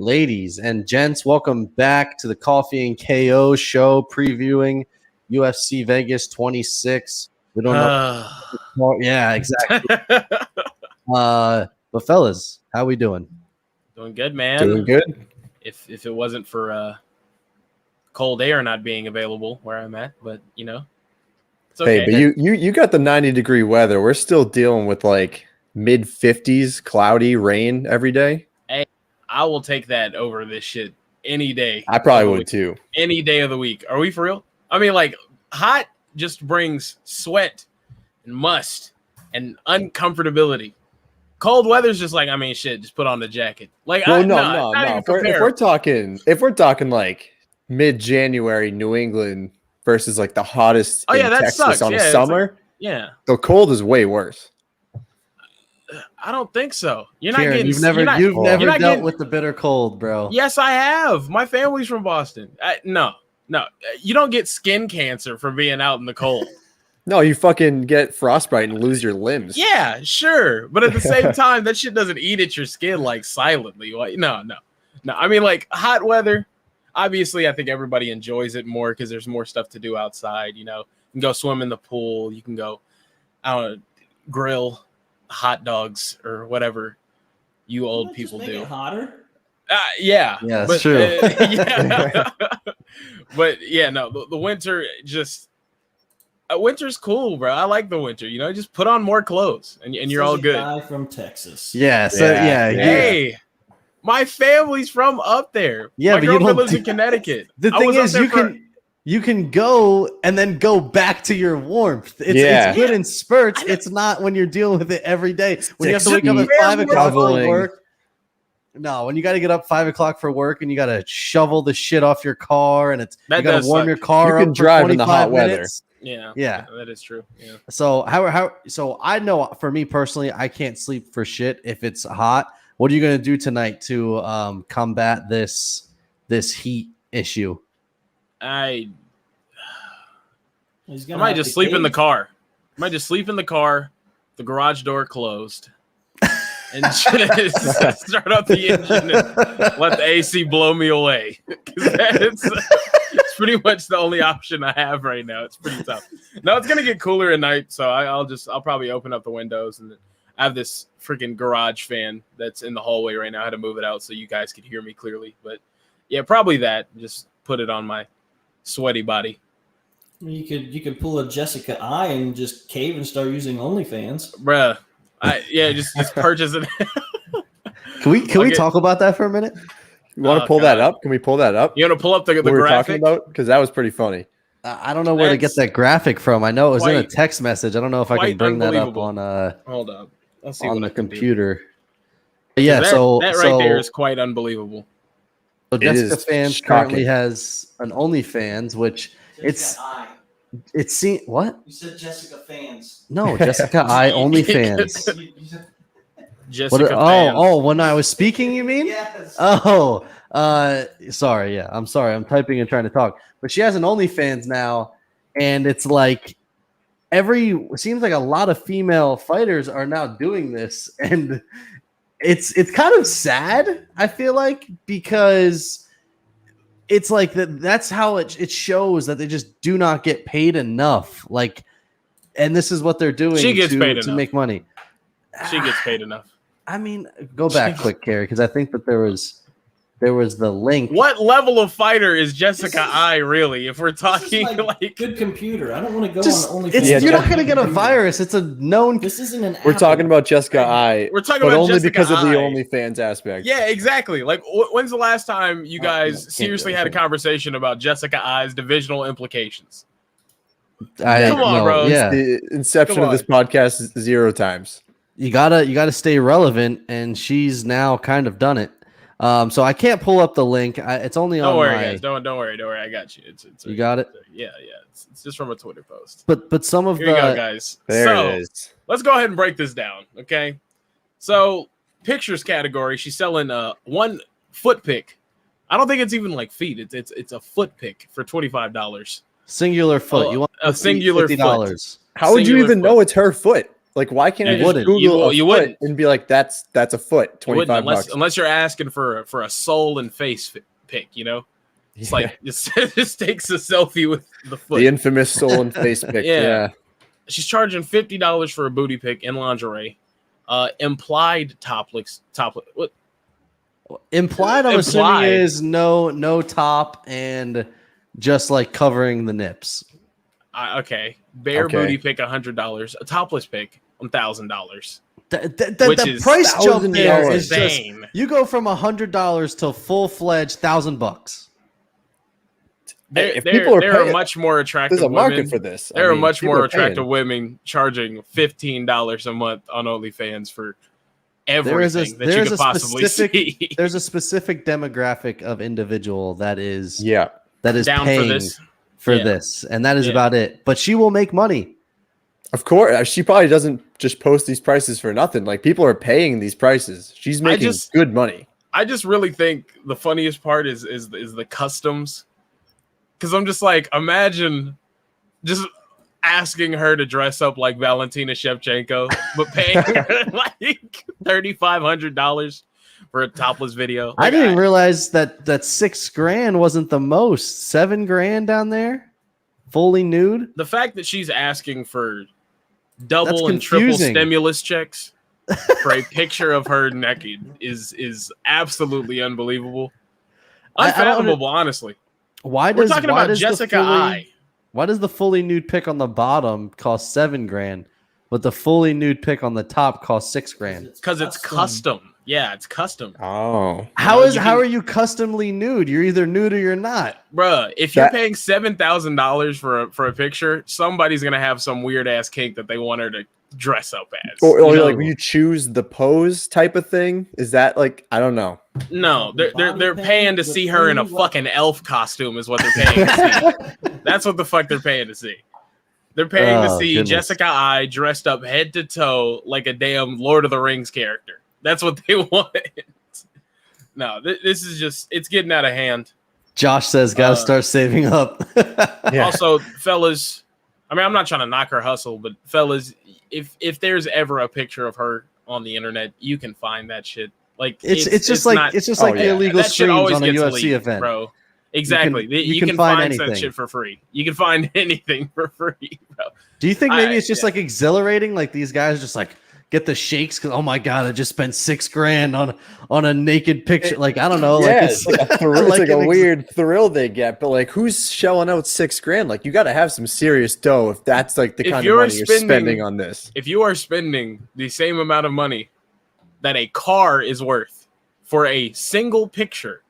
Ladies and gents, welcome back to the Coffee and KO show previewing UFC Vegas 26. We don't know. Yeah, exactly. But fellas, how we doing? Doing good, man. Doing good. If it wasn't for cold air not being available where I'm at, but you know, it's okay. Hey, but you got the 90-degree weather. We're still dealing with like mid 50s, cloudy rain every day. Hey, I will take that over this shit any day. I probably would too. Any day of the week. Are we for real? I mean, like, hot just brings sweat and must and uncomfortability. Cold weather's just like, I mean, shit, just put on the jacket. Like, well, no. If we're talking like mid-January New England versus like the hottest in Texas sucks. On the summer, like, the cold is way worse. I don't think so. You're Kieran, not getting. You've never dealt with the bitter cold, bro. Yes, I have. My family's from Boston. No. You don't get skin cancer from being out in the cold. No, you fucking get frostbite and lose your limbs. Yeah, sure. But at the same time, that shit doesn't eat at your skin like silently. Like, no. I mean, like hot weather. Obviously, I think everybody enjoys it more because there's more stuff to do outside. You know, you can go swim in the pool. You can go, I don't know, grill hot dogs or whatever you old people do. It hotter? Yeah, that's true. But yeah, no, the winter just winter's cool, bro. I like the winter. You know, just put on more clothes and you're all good. Guy from Texas. Yeah. So Hey, my family's from up there. Yeah, my but girlfriend lives in Connecticut. The thing is, you can go and then go back to your warmth. It's good in spurts. It's not when you're dealing with it every day. When you have to wake up at 5 o'clock for work. No, when you got to get up 5 o'clock for work and you got to shovel the shit off your car and you got to warm your car up. You can drive in the hot weather. Yeah, that is true. Yeah. So So I know for me personally, I can't sleep for shit if it's hot. What are you gonna do tonight to combat this heat issue? I might just sleep in the car. The garage door closed, and just start up the engine and let the AC blow me away. It's pretty much the only option I have right now. It's pretty tough. No, it's gonna get cooler at night, so I'll probably open up the windows, and I have this freaking garage fan that's in the hallway right now. I had to move it out so you guys could hear me clearly, but yeah, probably that. Just put it on my sweaty body. You could pull a Jessica I and just cave and start using OnlyFans, bruh. Just purchase it. Can we talk about that for a minute? You want to pull that up? Can we pull that up? You want to pull up the graphic? We're talking about, because that was pretty funny. I don't know where to get that graphic from. I know it was in a text message. I don't know if I can bring that up on hold up. Let's see on the computer. Yeah, that right there is quite unbelievable. So Jessica Fans currently has an OnlyFans, which what? You said Jessica Fans. No, Jessica I OnlyFans. Jessica Fans. Oh, when I was speaking, you mean? Yes. Oh, sorry. Yeah, I'm sorry. I'm typing and trying to talk. But she has an OnlyFans now, and it's like it seems like a lot of female fighters are now doing this, and it's kind of sad, I feel like, because it's like that's how it shows that they just do not get paid enough. Like, and this is what they're doing to make money. She gets paid enough. I mean, go back quick, Carrie, because I think that there was the link. What level of fighter is Jessica I really? If we're talking like good computer, I don't want to go on OnlyFans. You're not going to get a virus. It's a known. This isn't an. We're talking about Jessica I. We're talking about only Jessica because of the I. OnlyFans aspect. Yeah, exactly. Like, when's the last time you guys seriously had a conversation about Jessica I's divisional implications? Come on, bro. Yeah. The inception of this podcast is 0 times. You gotta stay relevant, and she's now kind of done it. So I can't pull up the link. It's only on. Don't worry, guys. Don't worry. I got you. It's you got it. Yeah. It's just from a Twitter post. But some of Here you go, guys. There it is. Let's go ahead and break this down, okay? So pictures category, she's selling one foot pick. I don't think it's even like feet. It's a foot pick for $25. Singular foot. You want a singular $50? How would you even know it's her foot? Like, why can't I You just wouldn't. Google You a wouldn't. foot and be like, that's a foot, $25 unless you're asking for a soul and face pic, you know? It's like just takes a selfie with the foot. The infamous soul and face pic. Yeah. She's charging $50 for a booty pic in lingerie. Implied topless. What? Implied, I'm assuming, is no top and just like covering the nips. Okay. Bare booty pic, $100. A topless pic, $1,000. The price jump there is insane. Just you go from $100 to full-fledged $1,000. There are much more attractive there's a market women for this. There are much more attractive women charging $15 a month on OnlyFans for everything that you could possibly see. There's a specific demographic of individual that is down paying for this, and that is about it. But she will make money. Of course, she probably doesn't just post these prices for nothing. Like, people are paying these prices. She's making good money. I just really think the funniest part is the customs. Because I'm just like, imagine just asking her to dress up like Valentina Shevchenko, but paying her like $3,500 for a topless video. Like, I didn't realize that $6,000 wasn't the most. $7,000 down there, fully nude. The fact that she's asking for double and triple stimulus checks for a picture of her naked is absolutely unbelievable, unfathomable, honestly. We're talking about Jessica I. Why does the fully nude pic on the bottom cost $7,000, but the fully nude pic on the top costs $6,000? Because it's custom. Yeah, it's custom. Oh, how are you customly nude? You're either nude or you're not, bruh. If you're paying $7,000 for a picture, somebody's gonna have some weird ass kink that they want her to dress up as. Or like when you choose the pose type of thing. Is that like, I don't know. No, they're paying to see her in a fucking elf costume is what they're paying to see. That's what the fuck they're paying to see. They're paying to see Jessica I dressed up head to toe like a damn Lord of the Rings character. That's what they want. No, this is just, it's getting out of hand. Josh says, gotta start saving up. Also, fellas, I mean, I'm not trying to knock her hustle, but fellas, if there's ever a picture of her on the internet, you can find that shit. Like it's just like the illegal streams on a UFC event, bro. Exactly. You can find that shit for free. You can find anything for free, bro. Do you think maybe it's just like exhilarating? Like these guys just like get the shakes because, oh my god, I just spent $6,000 on a naked picture. Like, I don't know. Yeah, like it's like a thrill. It's like a weird thrill they get. But like, who's shelling out $6,000? Like, you got to have some serious dough if that's like the kind of money you're spending on this. If you are spending the same amount of money that a car is worth for a single picture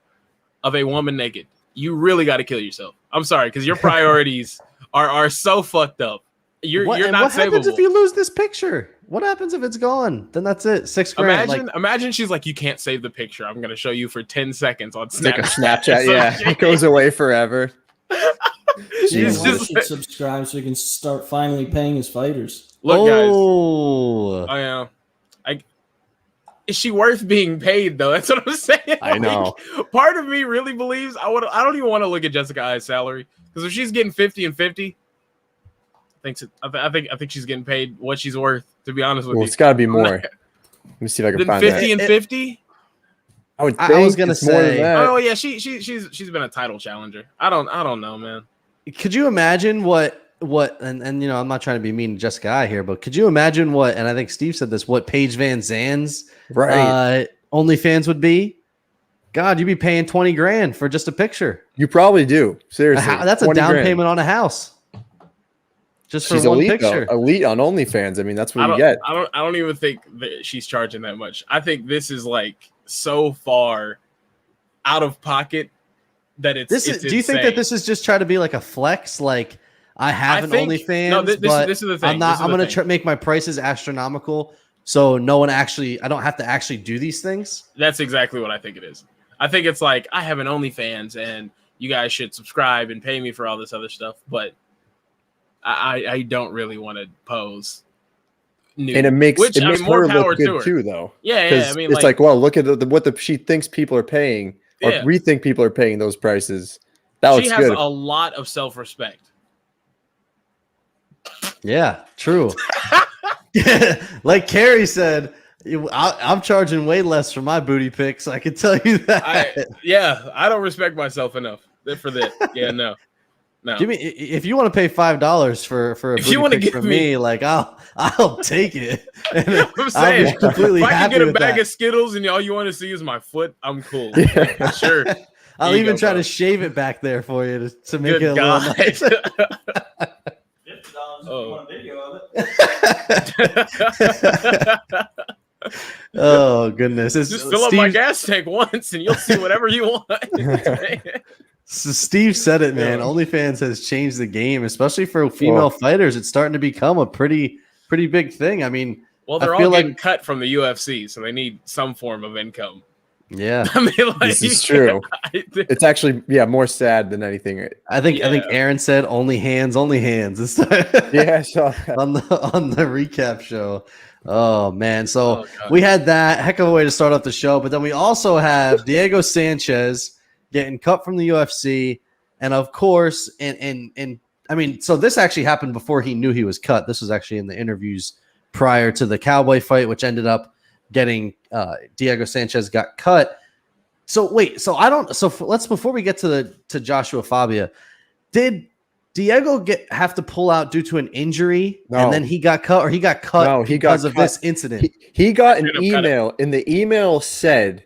of a woman naked, you really got to kill yourself. I'm sorry, because your priorities are so fucked up. You're not savable. What happens if you lose this picture? What happens if it's gone? Then that's it. $6,000. Imagine she's like, you can't save the picture. I'm gonna show you for 10 seconds on Snapchat. Like a Snapchat, yeah. It goes away forever. She's just subscribe so he can start finally paying his fighters. Look, guys. Is she worth being paid though? That's what I'm saying. I know. Part of me really believes I don't even want to look at Jessica I's salary, because if she's getting 50 and 50. I think she's getting paid what she's worth, to be honest with you. It's got to be more. Let me see if I can find 50 and 50. I would think I was gonna say, more than that. Oh yeah, she's been a title challenger. I don't know, man. Could you imagine what and you know, I'm not trying to be mean to Jessica I here, but could you imagine what, and I think Steve said this, what Paige Van Zandt's OnlyFans would be? God, you'd be paying $20,000 for just a picture. You probably do. Seriously, that's a down payment on a house. Just for she's one elite, picture. Though. Elite on OnlyFans. I mean, that's what you get. I don't even think that she's charging that much. I think this is like so far out of pocket that it's. Do you think that this is just trying to be like a flex? Like, I have an OnlyFans, no, but this is the thing. I'm going to make my prices astronomical, so I don't have to actually do these things. That's exactly what I think it is. I think it's like, I have an OnlyFans, and you guys should subscribe and pay me for all this other stuff, but I don't really want to pose nude. And it makes more her power look good to her too, though. Yeah. I mean, it's like, well, look at what she thinks people are paying, or we think people are paying those prices. That looks good. She has a lot of self-respect. Yeah, true. Like Carrie said, I'm charging way less for my booty pics. I can tell you that. I don't respect myself enough for that. Yeah, no. Give me if you want to pay $5 for a booty pic from me, like I'll take it. I'm saying, if I can get a bag of Skittles and all you want to see is my foot, I'm cool. Yeah. Sure. I'll even try to shave it back there for you to make it a little nice. Want a video of it. Oh goodness! Just fill up my gas tank once, and you'll see whatever you want. So Steve said it, man. OnlyFans has changed the game, especially for female fighters. It's starting to become a pretty big thing. I mean, well, they're all getting cut from the UFC, so they need some form of income. Yeah, I mean, this is true. It's actually more sad than anything. I think Aaron said only hands. Yeah, I saw that. on the recap show. Oh man, so we had that heck of a way to start off the show, but then we also have Diego Sanchez getting cut from the UFC, and of course, and I mean, so this actually happened before he knew he was cut. This was actually in the interviews prior to the Cowboy fight, which ended up getting Diego Sanchez got cut. So wait, let's before we get to Joshua Fabia, did Diego have to pull out due to an injury and then he got cut, or he got cut because of this incident? He got an email, and the email said,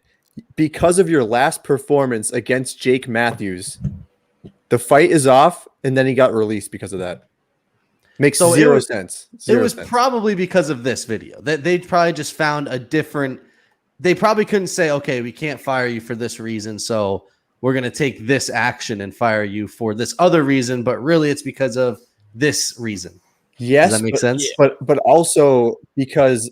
because of your last performance against Jake Matthews, the fight is off, and then he got released because of that. Makes zero sense. It was probably because of this video. That they probably just found a different. They probably couldn't say, okay, we can't fire you for this reason, so we're going to take this action and fire you for this other reason. But really, it's because of this reason. Yes, does that make sense? But also because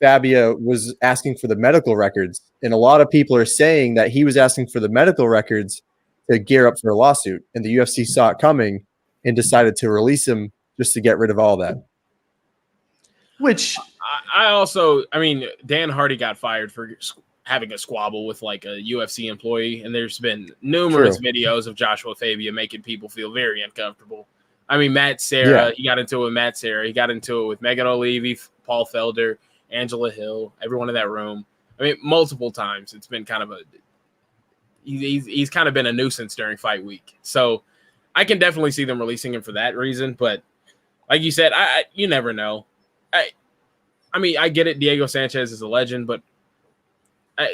Fabia was asking for the medical records, and a lot of people are saying that he was asking for the medical records to gear up for a lawsuit, and the UFC saw it coming and decided to release him just to get rid of all that. Which I mean, Dan Hardy got fired for having a squabble with like a UFC employee, and there's been numerous videos of Joshua Fabia making people feel very uncomfortable. I mean, Matt Serra, he got into it with Matt Serra. He got into it with Megan O'Leary, Paul Felder, Angela Hill, everyone in that room. I mean, multiple times. It's been kind of he's kind of been a nuisance during fight week. So I can definitely see them releasing him for that reason. But like you said, you never know. I mean, I get it. Diego Sanchez is a legend, but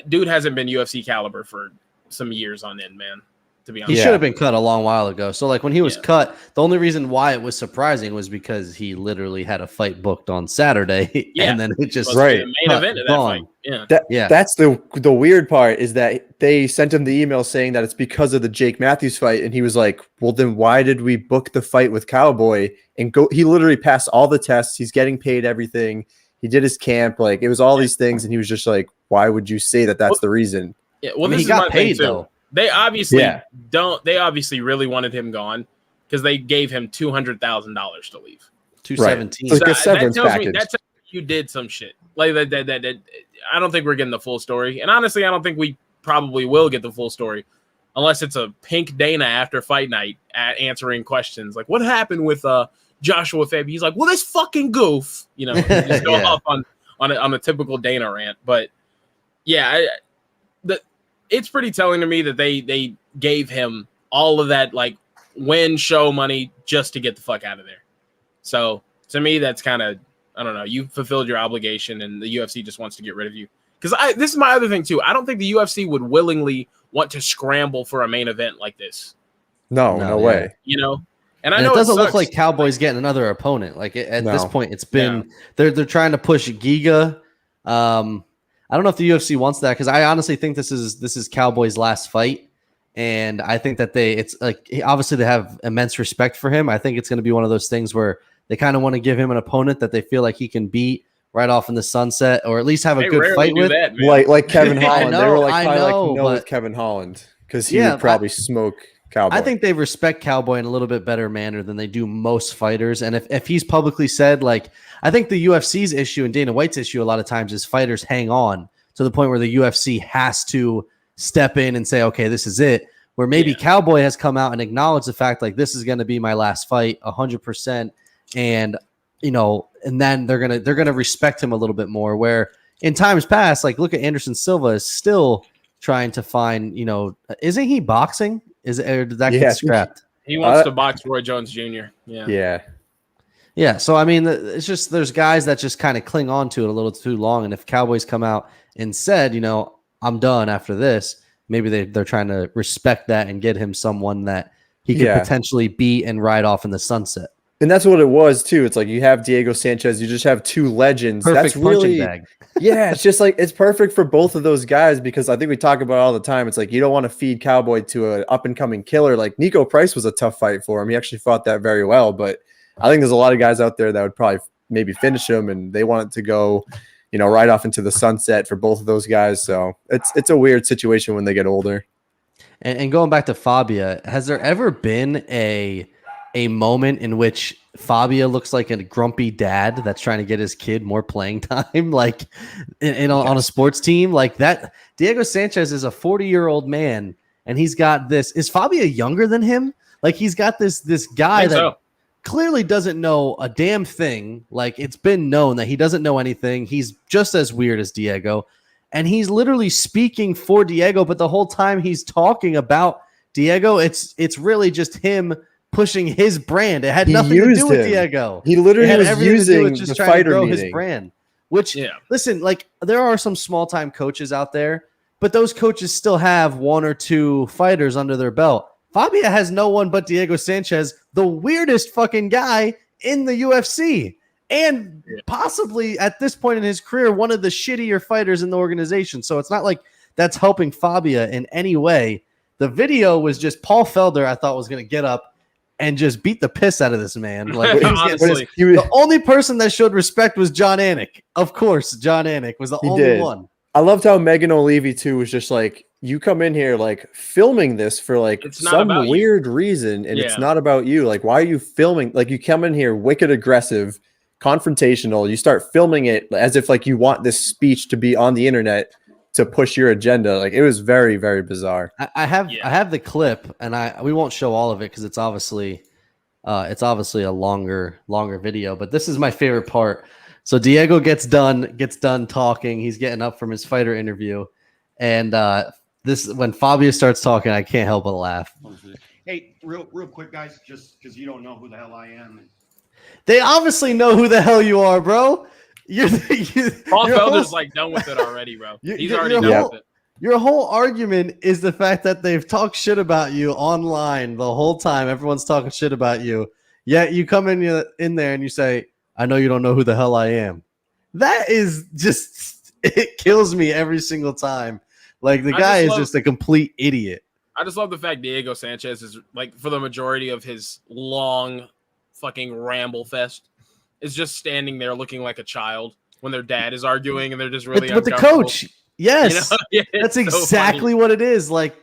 dude hasn't been UFC caliber for some years on end, man. To be honest, he should have been cut a long while ago. So, like when he was cut, the only reason why it was surprising was because he literally had a fight booked on Saturday, and then it just the main event of that fight. That's the weird part is that they sent him the email saying that it's because of the Jake Matthews fight, and he was like, "Well, then why did we book the fight with Cowboy?" And he literally passed all the tests. He's getting paid everything. He did his camp, like it was all these things, and he was just like, "Why would you say that? That's the reason." Yeah, well, he got paid though. They obviously don't. They obviously really wanted him gone because they gave him $200,000 to leave. $217,000. So that tells me that you did some shit like that. I don't think we're getting the full story, and honestly, I don't think we probably will get the full story unless it's a pink Dana after fight night answering questions like, "What happened with Joshua Fabia?" He's like, "Well, this fucking goof," you know, just go off on a typical Dana rant. But it's pretty telling to me that they gave him all of that like win show money just to get the fuck out of there. So to me, that's kind of, I don't know, you fulfilled your obligation and the UFC just wants to get rid of you. Because this is my other thing too. I don't think the UFC would willingly want to scramble for a main event like this. No way. You know, and I know it doesn't look like Cowboy's getting another opponent. Like at this point, it's been they're trying to push Giga. I don't know if the UFC wants that because I honestly think this is Cowboy's last fight, and I think that it's like obviously they have immense respect for him. I think it's going to be one of those things where they kind of want to give him an opponent that they feel like he can beat right off in the sunset, or at least have a good fight with, like Kevin Holland. They were like with Kevin Holland because he would probably smoke Cowboy. I think they respect Cowboy in a little bit better manner than they do most fighters, and if he's publicly said like. I think the UFC's issue and Dana White's issue a lot of times is fighters hang on to the point where the UFC has to step in and say, okay, this is it. Where maybe Cowboy has come out and acknowledged the fact like this is going to be my last fight 100%. And and then they're gonna respect him a little bit more. Where in times past, like look at Anderson Silva is still trying to find, isn't he boxing? Or did that get scrapped? He wants to box Roy Jones Jr. Yeah. So I mean, it's just there's guys that just kind of cling on to it a little too long, and if Cowboys come out and said, I'm done after this, maybe they're trying to respect that and get him someone that he could potentially beat and ride off in the sunset. And that's what it was too. It's like you have Diego Sanchez, you just have two legends. Perfect that's really punching bag. Yeah, it's just like it's perfect for both of those guys because I think we talk about it all the time. It's like you don't want to feed Cowboy to an up and coming killer. Like Nico Price was a tough fight for him. He actually fought that very well, but I think there's a lot of guys out there that would probably maybe finish him, and they want it to go, right off into the sunset for both of those guys. So it's a weird situation when they get older. And going back to Fabia, has there ever been a moment in which Fabia looks like a grumpy dad that's trying to get his kid more playing time, like on a sports team like that? Diego Sanchez is a 40-year-old man, and he's got this. Is Fabia younger than him? Like he's got this guy that clearly doesn't know a damn thing. Like it's been known that he doesn't know anything. He's just as weird as Diego, and he's literally speaking for Diego, but the whole time he's talking about Diego, it's really just him pushing his brand. It had nothing to do with Diego. He literally was using the fighter meeting. His brand. Which, listen, like there are some small time coaches out there, but those coaches still have one or two fighters under their belt. Fabia has no one but Diego Sanchez, the weirdest fucking guy in the UFC, and possibly at this point in his career, one of the shittier fighters in the organization. So it's not like that's helping Fabia in any way. The video was just Paul Felder, I thought, was going to get up and just beat the piss out of this man. Like honestly, the only person that showed respect was John Anik. Of course, John Anik was the only one. I loved how Megan O'Leary too was just like, you come in here like filming this for like some weird reason, and it's not about you. Like, why are you filming? Like, you come in here wicked aggressive, confrontational. You start filming it as if like you want this speech to be on the internet to push your agenda. Like, it was very, very bizarre. I have the clip, and we won't show all of it because it's obviously a longer video. But this is my favorite part. So Diego gets done talking. He's getting up from his fighter interview, and this when Fabia starts talking, I can't help but laugh. Hey, real quick, guys, just because you don't know who the hell I am. They obviously know who the hell you are, bro. Paul Felder's like done with it already, bro. He's already done with it. Your whole argument is the fact that they've talked shit about you online the whole time. Everyone's talking shit about you. Yet you come in there and you say, I know you don't know who the hell I am. That is just, it kills me every single time. Like the guy is just a complete idiot. I just love the fact Diego Sanchez is like, for the majority of his long fucking ramble fest, is just standing there looking like a child when their dad is arguing and they're just really with the coach. Yes, that's exactly what it is. Like,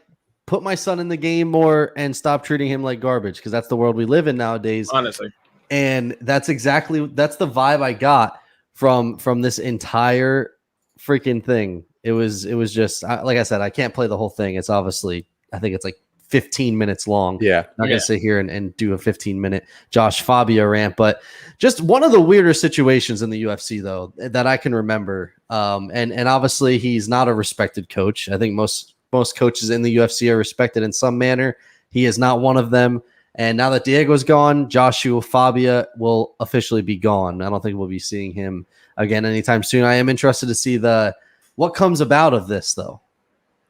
put my son in the game more and stop treating him like garbage, because that's the world we live in nowadays. Honestly, and that's the vibe I got from this entire freaking thing. It was just like I said, I can't play the whole thing. It's obviously, I think it's like 15 minutes long. Yeah. Not going to sit here and do a 15-minute Josh Fabia rant, but just one of the weirder situations in the UFC, though, that I can remember. And obviously he's not a respected coach. I think most coaches in the UFC are respected in some manner. He is not one of them. And now that Diego's gone, Joshua Fabia will officially be gone. I don't think we'll be seeing him again anytime soon. I am interested to see what comes about of this, though.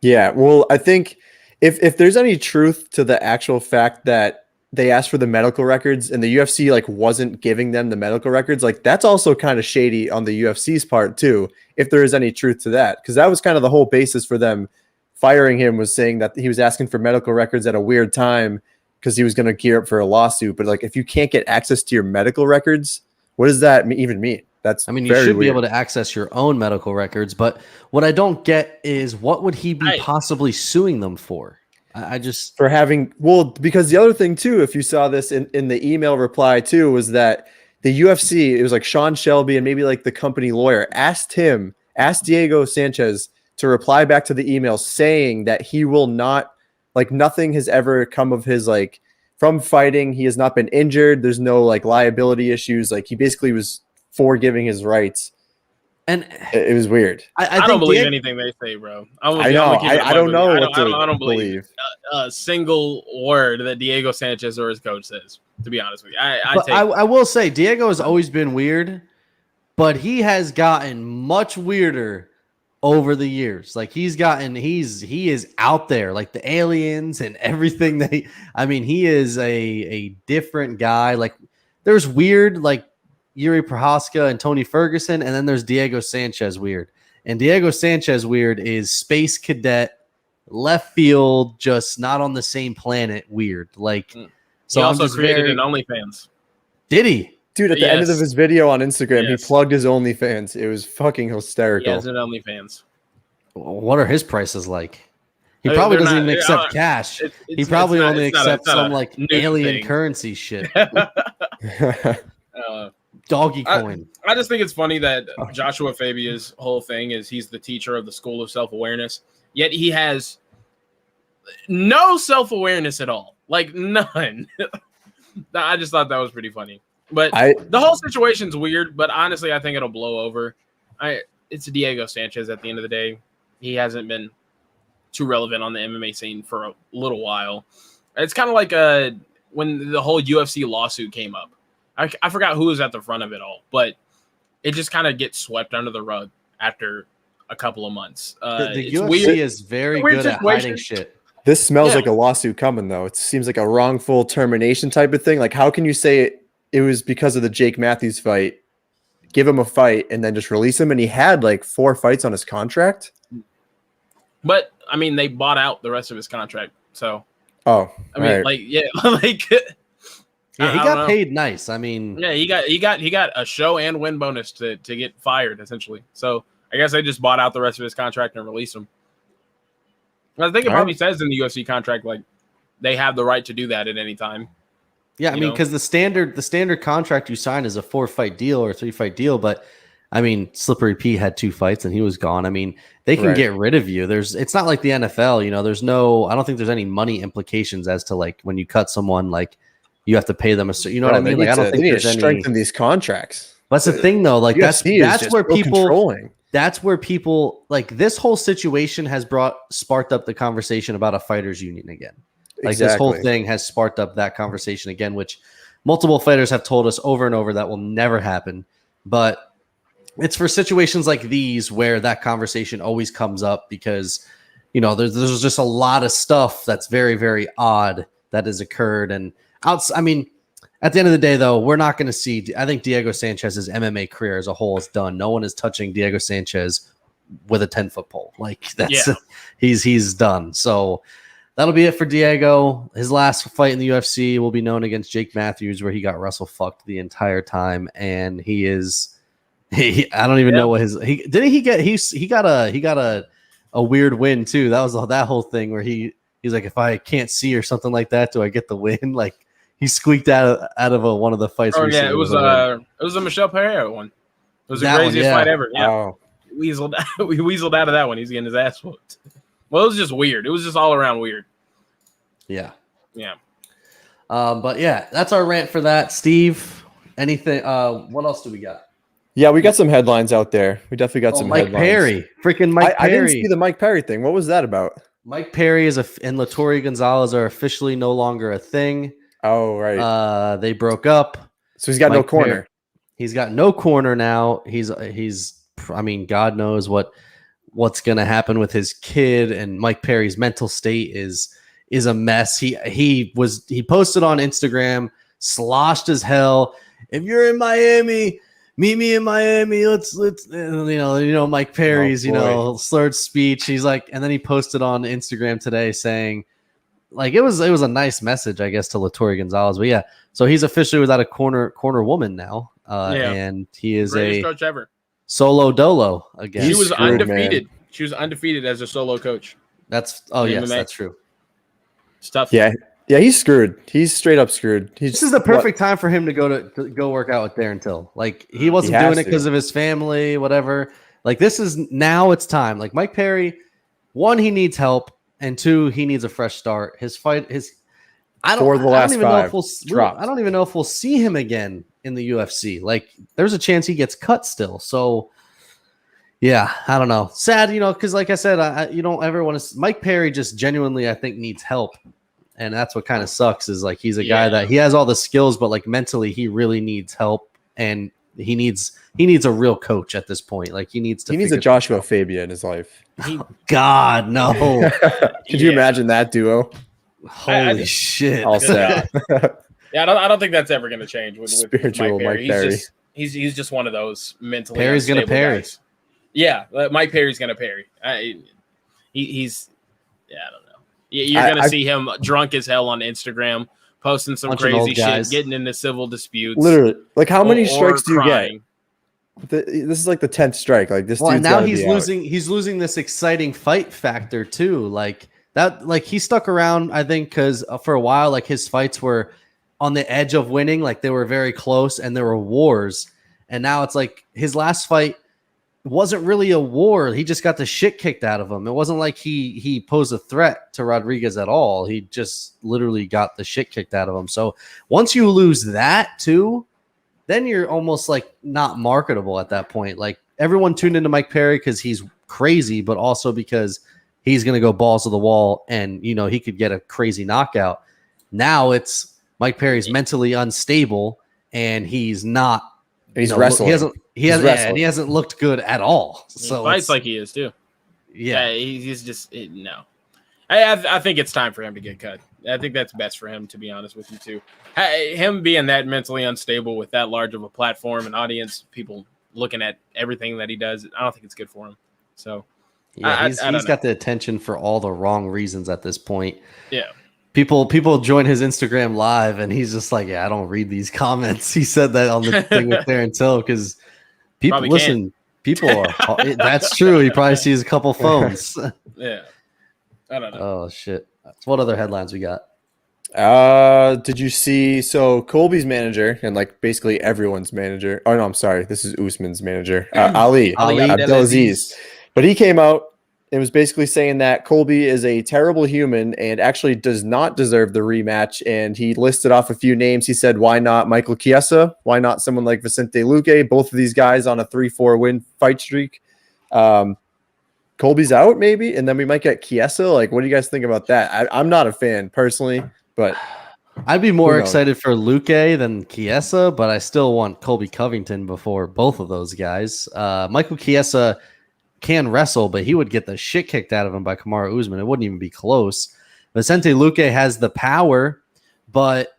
Yeah, well, I think if there's any truth to the actual fact that they asked for the medical records and the UFC like wasn't giving them the medical records, like that's also kind of shady on the UFC's part too, if there is any truth to that. Because that was kind of the whole basis for them firing him, was saying that he was asking for medical records at a weird time because he was going to gear up for a lawsuit. But like, if you can't get access to your medical records, what does that even mean? You should be able to access your own medical records, but what I don't get is what would he be possibly suing them for? I just for having, well, because the other thing too, if you saw this in the email reply too, was that the UFC, it was like Sean Shelby and maybe like the company lawyer asked Diego Sanchez to reply back to the email saying that he will not, like, nothing has ever come of his like from fighting. He has not been injured. There's no like liability issues. Like he basically was forgiving his rights. And It was weird. I don't believe anything they say, bro. I know. I don't know what to I don't believe. a single word that Diego Sanchez or his coach says. To be honest with you, I will say Diego has always been weird, but he has gotten much weirder over the years. Like he is out there, like the aliens and everything. He is a different guy. Like there's weird, like Yuri Prohaska and Tony Ferguson, and then there's Diego Sanchez weird. And Diego Sanchez weird is space cadet, left field, just not on the same planet weird. Like, so he also created an OnlyFans. Did he? Dude, at the end of his video on Instagram, he plugged his OnlyFans. It was fucking hysterical. He has an OnlyFans. What are his prices like? He probably doesn't even accept cash. He probably only accepts some like alien currency shit. Doggy coin. I just think it's funny that Joshua Fabia's whole thing is he's the teacher of the School of Self-Awareness, yet he has no self-awareness at all. Like none. I just thought that was pretty funny. But the whole situation's weird, but honestly, I think it'll blow over. It's Diego Sanchez at the end of the day. He hasn't been too relevant on the MMA scene for a little while. It's kind of like when the whole UFC lawsuit came up. I forgot who was at the front of it all, but it just kind of gets swept under the rug after a couple of months. The UFC is very good at hiding shit. This smells like a lawsuit coming, though. It seems like a wrongful termination type of thing. Like, how can you say it was because of the Jake Matthews fight, give him a fight, and then just release him? And he had like 4 fights on his contract. But, I mean, they bought out the rest of his contract. So, I mean, yeah, he got paid nice. I mean, yeah, he got a show and win bonus to get fired essentially. So I guess they just bought out the rest of his contract and released him. I think it probably says in the UFC contract like they have the right to do that at any time. Yeah, I mean, because the standard contract you sign is a 4-fight deal or a 3-fight deal, but I mean, Slippery P had 2 fights and he was gone. I mean, they can get rid of you. It's not like the NFL. I don't think there's any money implications as to like when you cut someone like. You have to pay them what I mean? Like, I don't think there's any strengthen these contracts. That's the thing, though. Like that's where people. Controlling. That's where people like this whole situation has sparked up the conversation about a fighters union again. Like this whole thing has sparked up that conversation again, which multiple fighters have told us over and over that will never happen. But it's for situations like these where that conversation always comes up because there's just a lot of stuff that's very, very odd that has occurred and. I mean, at the end of the day, though, we're not going to see. I think Diego Sanchez's MMA career as a whole is done. No one is touching Diego Sanchez with a 10-foot pole. Like he's done. So that'll be it for Diego. His last fight in the UFC will be known against Jake Matthews, where he got wrestle fucked the entire time, and he is. I don't even know what he got a weird win too. That was that whole thing where he's like, if I can't see or something like that, do I get the win? Like. He squeaked out of one of the fights. Oh yeah, it was a Michelle Ferreira one. It was the craziest fight ever. Yeah, we weaseled out of that one. He's getting his ass whooped. Well, it was just weird. It was just all around weird. Yeah. But yeah, that's our rant for that. Steve, anything? What else do we got? Yeah, we got some headlines out there. We definitely got some Mike headlines. Perry, freaking Mike Perry. I didn't see the Mike Perry thing. What was that about? Mike Perry and Latore Gonzalez are officially no longer a thing. Oh, right. They broke up. So he's got no corner. He's got no corner now. He's I mean, God knows what's going to happen with his kid, and Mike Perry's mental state is a mess. He posted on Instagram, sloshed as hell. If you're in Miami, meet me in Miami. Let's Mike Perry's, slurred speech. He's like, and then he posted on Instagram today saying, like it was a nice message, I guess, to Latore Gonzalez. But yeah, so he's officially without a corner woman now, and he is greatest coach ever. Solo dolo again. She was undefeated. Man. She was undefeated as a solo coach. That's that's true. It's tough. Yeah, he's screwed. He's straight up screwed. This is the perfect time for him to go work out with Darren Till. Like he wasn't doing it because of his family, whatever. Like this is now it's time. Like Mike Perry, 1, he needs help. And 2, he needs a fresh start. I for the last don't even know if five. I don't even know if we'll see him again in the UFC. Like, there's a chance he gets cut still. So, yeah, I don't know. Sad, because like I said, you don't ever want to. Mike Perry just genuinely, I think, needs help, and that's what kind of sucks. Is like he's a guy that he has all the skills, but like mentally, he really needs help, and he needs a real coach at this point. Like he needs a Joshua Fabia in his life. God, no. Could you imagine that duo? Holy shit! All set. Yeah, I don't think that's ever going to change with Spiritual Mike Perry. Mike Perry. He's just one of those mentally. Perry's going to parry. Guys. Yeah, Mike Perry's going to parry. He's I don't know. You're going to see him drunk as hell on Instagram, posting some crazy shit, getting into civil disputes. Literally, like how many strikes do you crying. get? This is like the 10th strike. Like this. Well, dude's now gotta he's be out. losing. He's losing this exciting fight factor too. Like that. Like he stuck around, I think, because for a while, like his fights were on the edge of winning. Like they were very close, and there were wars. And now it's like his last fight wasn't really a war. He just got the shit kicked out of him. It wasn't like he posed a threat to Rodriguez at all. He just literally got the shit kicked out of him. So once you lose that too, then you're almost like not marketable at that point. Like everyone tuned into Mike Perry because he's crazy, but also because he's going to go balls to the wall and, he could get a crazy knockout. Now it's Mike Perry's mentally unstable and he's not. He's wrestling. He hasn't looked good at all. So he fights like he is too. Yeah, he's just no. I think it's time for him to get cut. I think that's best for him, to be honest with you too. Him being that mentally unstable with that large of a platform and audience, people looking at everything that he does, I don't think it's good for him. So yeah, he's got the attention for all the wrong reasons at this point. Yeah. People join his Instagram live and he's just like, I don't read these comments. He said that on the thing with Darren Till because people listen. People are. That's true. He probably sees a couple phones. Yeah, I don't know. Oh shit! What other headlines we got? Did you see? So Colby's manager and like basically everyone's manager. Oh no, I'm sorry. This is Usman's manager, Ali Abdelaziz. But he came out. It was basically saying that Colby is a terrible human and actually does not deserve the rematch. And he listed off a few names. He said, why not Michael Chiesa? Why not someone like Vicente Luque? Both of these guys on a 3-4 win fight streak. Colby's out maybe, and then we might get Chiesa. Like, what do you guys think about that? I'm not a fan personally, but I'd be more excited for Luque than Chiesa, but I still want Colby Covington before both of those guys. Michael Chiesa can wrestle, but he would get the shit kicked out of him by Kamaru Usman. It wouldn't even be close. Vicente Luque has the power, but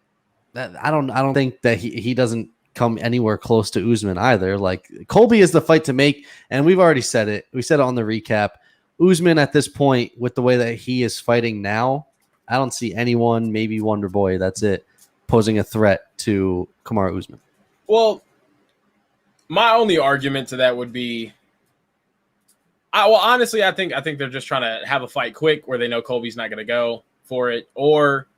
I don't think that he doesn't come anywhere close to Usman either. Like Colby is the fight to make, and we've already said it. We said it on the recap. Usman at this point, with the way that he is fighting now, I don't see anyone, maybe Wonder Boy, that's it, posing a threat to Kamaru Usman. Well, my only argument to that would be honestly, I think they're just trying to have a fight quick where they know Colby's not going to go for it, or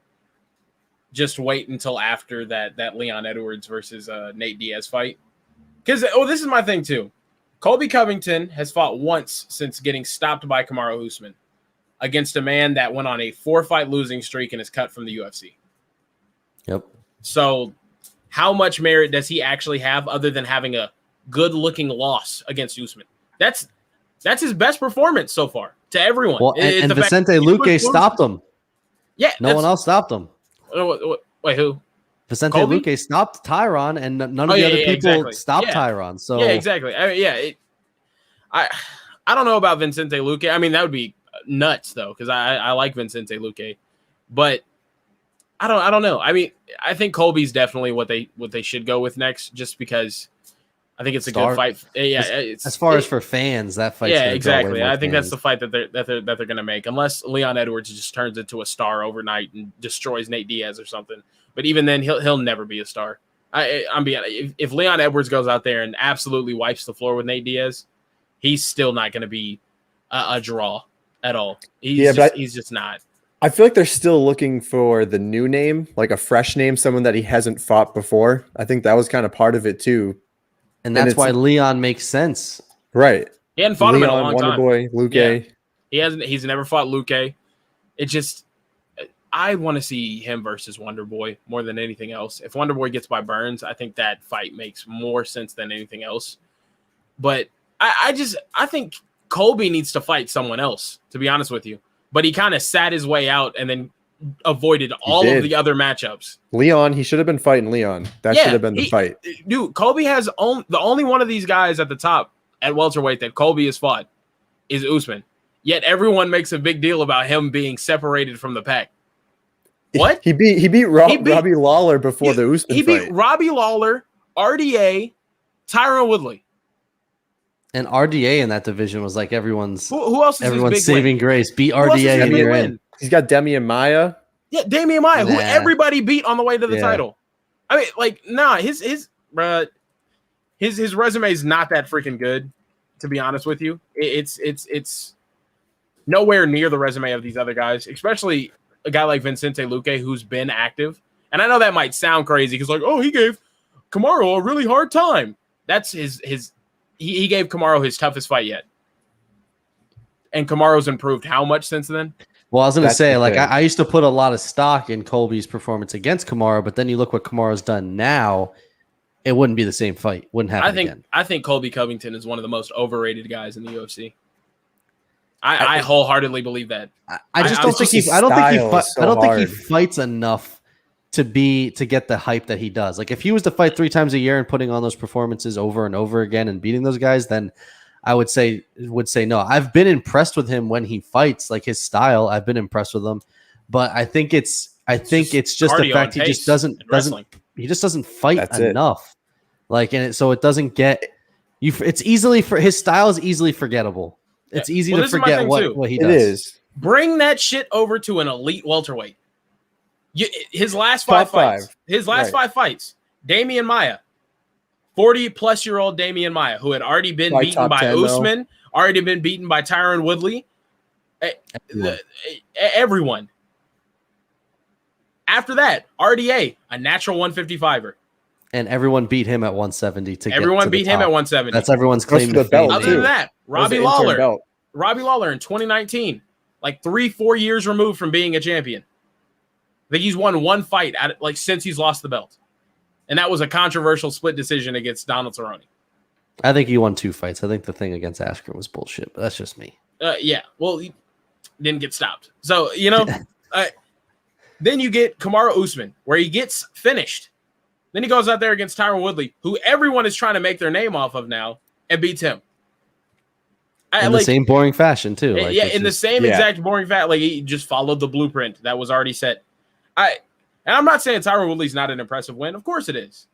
just wait until after that Leon Edwards versus Nate Diaz fight. Because this is my thing too. Colby Covington has fought once since getting stopped by Kamaru Usman against a man that went on a 4-fight losing streak and is cut from the UFC. Yep. So how much merit does he actually have other than having a good-looking loss against Usman? That's his best performance so far to everyone. Well, and Vicente Luque stopped him. Yeah. No one else stopped him. Wait, who? Vicente Luque stopped Tyron, and none of the other people stopped Tyron. So yeah, exactly. I don't know about Vicente Luque. I mean, that would be nuts though, because I like Vicente Luque, but I don't know. I mean, I think Colby's definitely what they should go with next, just because I think it's a good fight. Yeah, as far as for fans, that fight. Yeah, exactly. I think that's the fight that they're going to make, unless Leon Edwards just turns into a star overnight and destroys Nate Diaz or something. But even then, he'll never be a star. I'm being if Leon Edwards goes out there and absolutely wipes the floor with Nate Diaz, he's still not going to be a draw at all. He's just not. I feel like they're still looking for the new name, like a fresh name, someone that he hasn't fought before. I think that was kind of part of it too. And that's why Leon makes sense. Right. He hadn't fought him in a long Wonder time. Boy, Luque. Yeah. He's never fought Luque. It just, I want to see him versus Wonderboy more than anything else. If Wonderboy gets by Burns, I think that fight makes more sense than anything else. But I think Colby needs to fight someone else, to be honest with you. But he kind of sat his way out and then avoided all of the other matchups. Leon, he should have been fighting Leon. That should have been the fight. Dude, Colby has the only one of these guys at the top at welterweight that Colby has fought is Usman. Yet everyone makes a big deal about him being separated from the pack. What? He beat Robbie Lawler before the Usman fight. He beat Robbie Lawler, RDA, Tyron Woodley. And RDA in that division was like everyone's who else is everyone's his big saving win? grace. Beat RDA and you're in. He's got Demian Maia. Yeah, Damian Maia, who everybody beat on the way to the title. I mean, like, his resume is not that freaking good, to be honest with you. It's nowhere near the resume of these other guys, especially a guy like Vicente Luque, who's been active. And I know that might sound crazy because, like, oh, he gave Kamaru a really hard time. That's he gave Kamaru his toughest fight yet. And Kamaru's improved how much since then? Well, I was going to say, like, I used to put a lot of stock in Colby's performance against Kamaru, but then you look what Kamaru's done now, it wouldn't be the same fight. Wouldn't happen again. I think Colby Covington is one of the most overrated guys in the UFC. I wholeheartedly believe that. I don't think he fights enough to get the hype that he does. Like, if he was to fight 3 times a year and putting on those performances over and over again and beating those guys, then I would say no. I've been impressed with him when he fights, like his style. I've been impressed with him, but I think it's just the fact he just doesn't fight enough. Like, and so it doesn't get you. It's easily his style is easily forgettable. It's easy to forget what he does. It is. Bring that shit over to an elite welterweight. His last 5 fights. His last 5 fights. Damian Maia. 40-plus-year-old Damian Maia, who had already been beaten by Usman, already been beaten by Tyron Woodley. Everyone. After that, RDA, a natural 155er. And everyone beat him at 170 to everyone beat him at 170. That's everyone's claim to fame. Other than that, Robbie Lawler in 2019, like 3-4 years removed from being a champion. I think he's won 1 fight since he's lost the belt. And that was a controversial split decision against Donald Cerrone. I think he won 2 fights. I think the thing against Askren was bullshit, but that's just me. Yeah. Well, he didn't get stopped. So, then you get Kamaru Usman, where he gets finished. Then he goes out there against Tyron Woodley, who everyone is trying to make their name off of now, and beats him. In the same boring fashion, too. In the same exact boring fashion. Like, he just followed the blueprint that was already set. And I'm not saying Tyron Woodley's not an impressive win. Of course it is,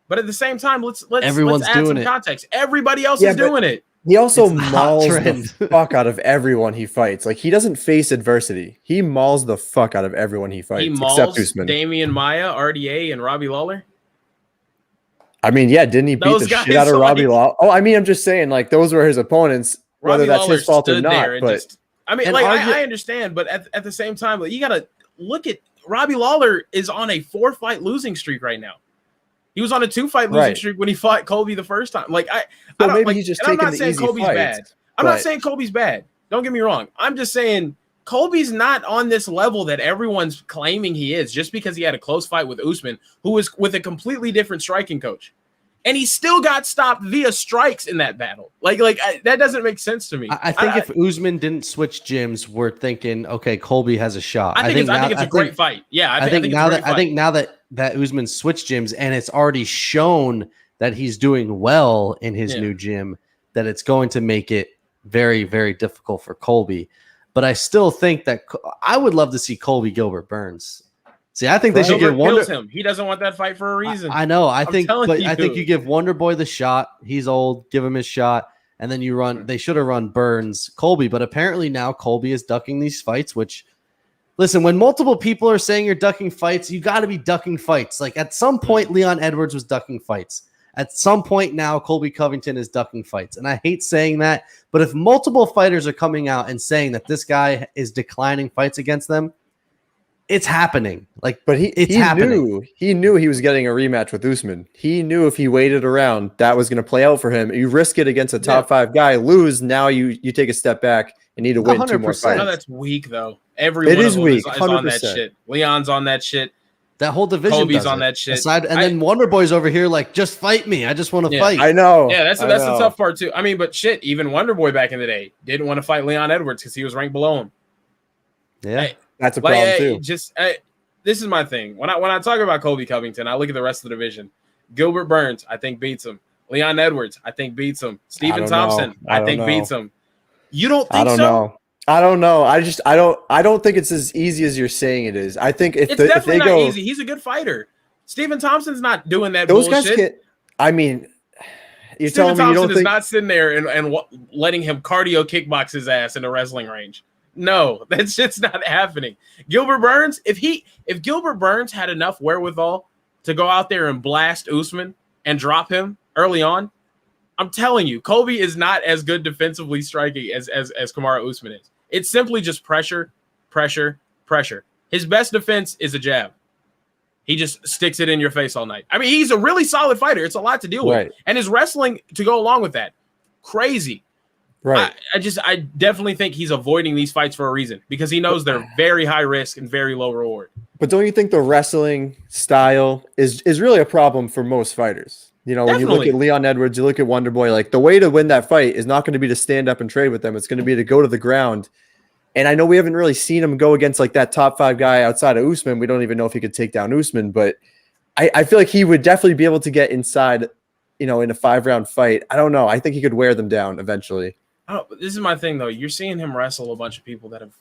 But at the same time, let's add some context. Everybody else is doing it. He also mauls the fuck out of everyone he fights. Like, he doesn't face adversity. He mauls the fuck out of everyone he fights. He mauls Damian Maia, RDA, and Robbie Lawler. I mean, didn't he beat the shit out of Robbie Lawler? Oh, I mean, I'm just saying, like, those were his opponents, whether that's his fault or not. But I understand, but at the same time, you got to look at Robbie Lawler is on a 4-fight losing streak right now. He was on a 2-fight losing streak when he fought Colby the first time. Like, I'm not saying Colby's bad. I'm not saying Colby's bad. Don't get me wrong. I'm just saying Colby's not on this level that everyone's claiming he is just because he had a close fight with Usman, who was with a completely different striking coach. And he still got stopped via strikes in that battle. That doesn't make sense to me. I think if Usman didn't switch gyms, we're thinking, okay, Colby has a shot. I think it's a great fight. Yeah, I think now that Usman switched gyms and it's already shown that he's doing well in his new gym, that it's going to make it very, very difficult for Colby. But I still think that I would love to see Colby Gilbert Burns. See, I think they should give him. He doesn't want that fight for a reason. I know. I think you give Wonder Boy the shot. He's old. Give him his shot, and then you run. They should have run Burns, Colby, but apparently now Colby is ducking these fights. Which, listen, when multiple people are saying you're ducking fights, you got to be ducking fights. Like, at some point, Leon Edwards was ducking fights. At some point now, Colby Covington is ducking fights, and I hate saying that, but if multiple fighters are coming out and saying that this guy is declining fights against them, it's happening. Like, But it's happening. He knew he was getting a rematch with Usman. He knew if he waited around, that was going to play out for him. You risk it against a top 5 guy, lose. Now you take a step back and need to win 2 more 100%. fights. No, that's weak though. Everyone It is weak. is on that 100%. shit. Leon's on that shit. That whole division Colby's does on it. that shit. Then Wonder Boy's over here like, just fight me. I just want to fight. I know. Yeah, that's the tough part too. I mean, but shit, even Wonder Boy back in the day didn't want to fight Leon Edwards because he was ranked below him. Yeah, that's a problem too. This is my thing. When I talk about Colby Covington, I look at the rest of the division. Gilbert Burns, I think beats him. Leon Edwards, I think beats him. Stephen Thompson, I think beats him. You don't think so? I don't know. I don't think it's as easy as you're saying it is. I think if definitely they not go easy. He's a good fighter. Stephen Thompson's not doing that those bullshit. guys can't. I mean, you're Stephen telling me you Thompson don't is think not sitting there and letting him cardio kickbox his ass in a wrestling range. No, that shit's not happening. Gilbert Burns, if Gilbert Burns had enough wherewithal to go out there and blast Usman and drop him early on, I'm telling you, Colby is not as good defensively striking as Kamaru Usman is. It's simply just pressure, pressure, pressure. His best defense is a jab. He just sticks it in your face all night. I mean, he's a really solid fighter. It's a lot to deal with. And his wrestling to go along with that. Crazy. Right. I definitely think he's avoiding these fights for a reason because he knows they're very high risk and very low reward. But don't you think the wrestling style is really a problem for most fighters? You know, when you look at Leon Edwards, you look at Wonder Boy, like the way to win that fight is not going to be to stand up and trade with them. It's going to be to go to the ground. And I know we haven't really seen him go against like that top 5 guy outside of Usman. We don't even know if he could take down Usman, but I feel like he would definitely be able to get inside, you know, in a 5-round fight. I don't know. I think he could wear them down eventually. Oh, this is my thing though. You're seeing him wrestle a bunch of people that have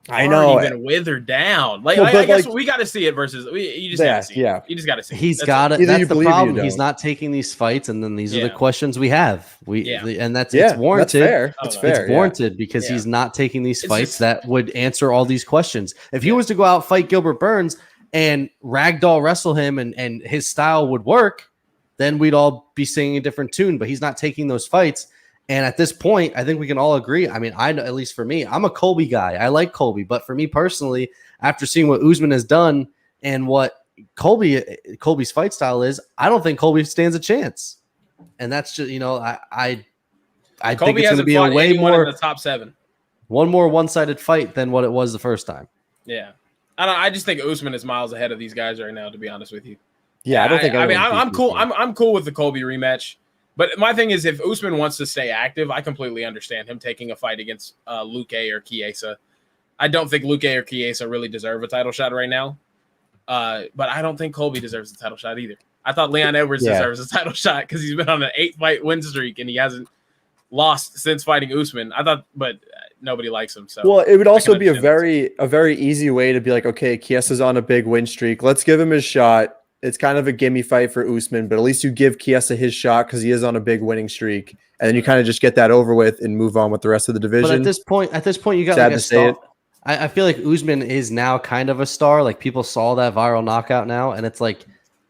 been withered down. Like, I guess we got to see it versus you just got to see it. You just got to see it. He's got it. That's the problem. He's not taking these fights, and then these are the questions we have. And that's it's warranted. That's fair. It's warranted because he's not taking these fights that would answer all these questions. If he was to go out fight Gilbert Burns and ragdoll wrestle him and his style would work, then we'd all be singing a different tune. But he's not taking those fights. And at this point, I think we can all agree. I mean, I know, at least for me, I'm a Colby guy. I like Colby. But for me personally, after seeing what Usman has done and what Colby's fight style is, I don't think Colby stands a chance. And that's just, you know, I think it's going to be a way more in the top 7. One more one-sided fight than what it was the first time. Yeah. I just think Usman is miles ahead of these guys right now, to be honest with you. Yeah, I don't think I'm cool. I'm cool with the Colby rematch. But my thing is, if Usman wants to stay active, I completely understand him taking a fight against Luque or Chiesa. I don't think Luque or Chiesa really deserve a title shot right now. But I don't think Colby deserves a title shot either. I thought Leon Edwards deserves a title shot because he's been on an 8-fight win streak and he hasn't lost since fighting Usman. I thought, but nobody likes him. So it would also be a very easy way to be like, okay, Chiesa's on a big win streak. Let's give him his shot. It's kind of a gimme fight for Usman, but at least you give Chiesa his shot because he is on a big winning streak, and then you kind of just get that over with and move on with the rest of the division. But at this point, you got like a star. I feel like Usman is now kind of a star. Like people saw that viral knockout now, and it's like,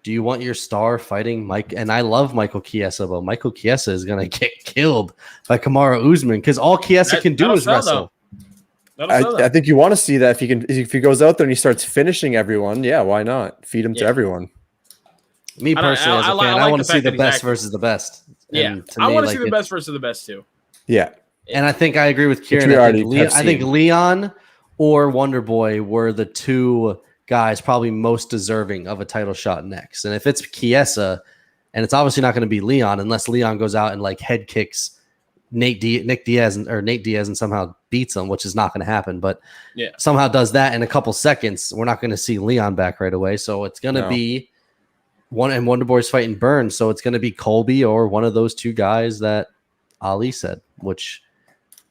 do you want your star fighting Mike? And I love Michael Chiesa, but Michael Chiesa is gonna get killed by Kamaru Usman because all Chiesa can do is wrestle. I think you want to see that if he goes out there and he starts finishing everyone. Yeah, why not feed him to everyone? Me personally, as a fan, I want to see the best versus the best. Yeah, I want to see the best versus the best too. Yeah, and I think I agree with Kieran. I think Leon or Wonder Boy were the 2 guys probably most deserving of a title shot next. And if it's Chiesa, and it's obviously not going to be Leon unless Leon goes out and like head kicks Nate Diaz and somehow beats him, which is not going to happen. But somehow does that in a couple seconds, we're not going to see Leon back right away. So it's going to be Wonder Boy's fighting Burns, so it's going to be Colby or one of those 2 guys that Ali said. Which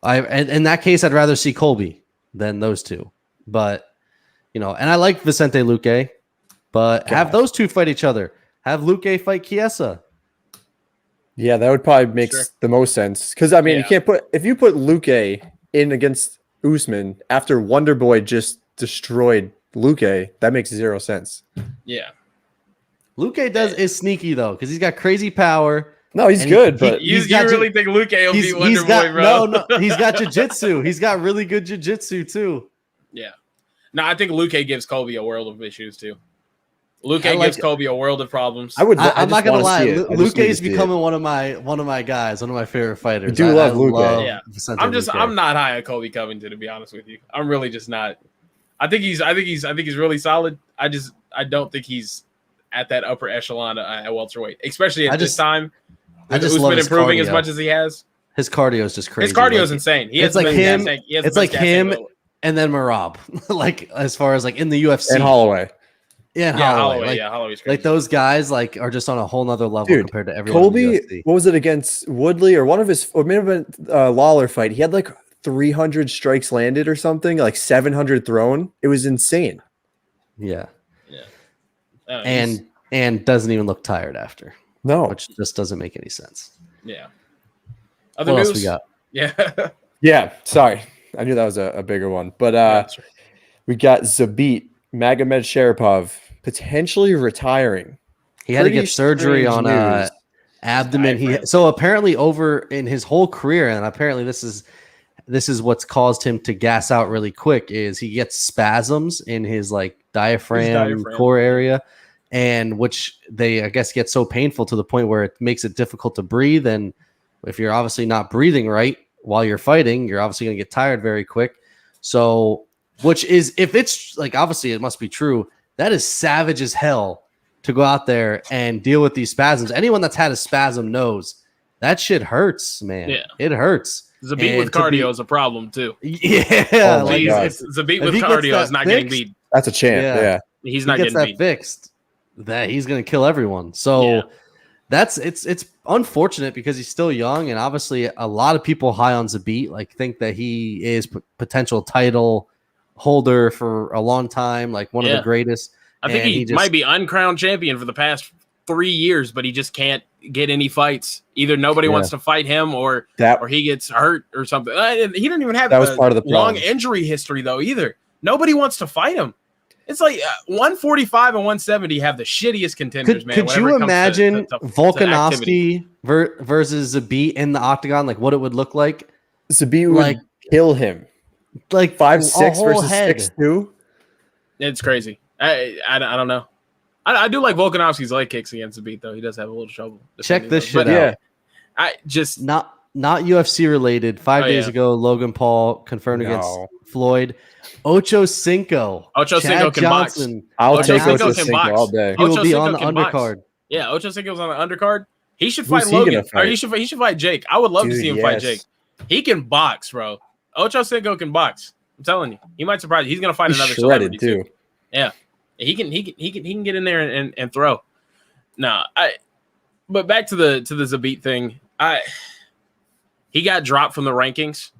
in that case, I'd rather see Colby than those 2. But you know, and I like Vicente Luque, but have those 2 fight each other. Have Luque fight Chiesa. Yeah, that would probably make the most sense because I mean, you can't if you put Luque in against Usman after Wonder Boy just destroyed Luque, that makes 0 sense. Yeah. Luque is sneaky though because he's got crazy power. No, he's good, but you really think Luque will beat Wonder Boy, bro? No, he's got jiu-jitsu. He's got really good jiu-jitsu too. Yeah, No, I think Luque gives Colby a world of issues too. Luque I like gives Colby a world of problems. I'm not gonna lie. Luque is becoming becoming one of my guys, one of my favorite fighters. do love Luque. Yeah. Vicente Luque. I'm not high on Colby Covington, to be honest with you. I'm really just not. I think he's really solid. I don't think he's at that upper echelon at welterweight, especially at this time. I just Usman love his improving cardio. as much as he has. His cardio is just crazy. His cardio is insane. It's like him. It's like him and then Marab. Like as far as like in the UFC And Holloway. Yeah, Holloway. Like, Holloway's crazy. like those guys like are just on a whole nother level Dude, compared to everyone. Colby, in the UFC. what was it against Woodley or one of his, or maybe have been Lawler fight? He had like 300 strikes landed or something, like 700 thrown. It was insane. Yeah, yeah. And doesn't even look tired after. No, Which just doesn't make any sense. Yeah. What Other news else we got? Yeah. yeah, sorry, I knew that was a bigger one, but That's right. we got Zabit Magomedsharipov potentially retiring. He had to Pretty get surgery strange on news. abdomen. So apparently over in his whole career, and apparently this is what's caused him to gas out really quick, is he gets spasms in his like diaphragm core area, and which they I guess get so painful to the point where it makes it difficult to breathe. And if you're obviously not breathing right while you're fighting, you're obviously going to get tired very quick. So, which is, if it's like, obviously it must be true, that is savage as hell to go out there and deal with these spasms. Anyone that's had a spasm knows that shit hurts, man. Yeah. It hurts. Zabit with cardio is a problem too. Yeah. Oh my like, God. Zabit if with he gets cardio that is not getting fixed, beat. That's a champ. Yeah. Yeah. He's he not gets getting that beat. fixed, that he's going to kill everyone. So Yeah. that's it's unfortunate because he's still young, and obviously a lot of people high on Zabit like think that he is potential title holder for a long time, like one of the greatest. I think he might be uncrowned champion for the past 3 years, but he just can't get any fights. Either nobody wants to fight him, or he gets hurt or something. He didn't even have That was part of the long problem. injury history though either. Nobody wants to fight him. It's like 145 and 170 have the shittiest contenders, man. Could you imagine Volkanovski versus Zabit in the octagon? Like what it would look like? Zabit would Like- kill him. Like 5'6" whole versus head. 6'2". It's crazy. I don't know. I do like Volkanovski's leg kicks against Zabit though. He does have a little trouble. Check this shit But, out. Yeah. I just Not UFC related. 5 days ago, Logan Paul confirmed against Floyd. Ocho Cinco. Ocho Chad Cinco can box. Johnson. I'll Ocho take Cinco Ocho can Cinco box. all day. He will Ocho be Cinco on the can box. undercard. Yeah, Ocho Cinco's on the undercard. He should Who's fight he Logan. gonna fight? Or he should fight Jake. I would love to Dude, see him fight yes. Jake. He can box, bro. Ocho Cinco can box. I'm telling you, he might surprise you. He's gonna fight He's another shredded celebrity too. Yeah, he can get in there and throw. No, but back to the Zabit thing. He got dropped from the rankings,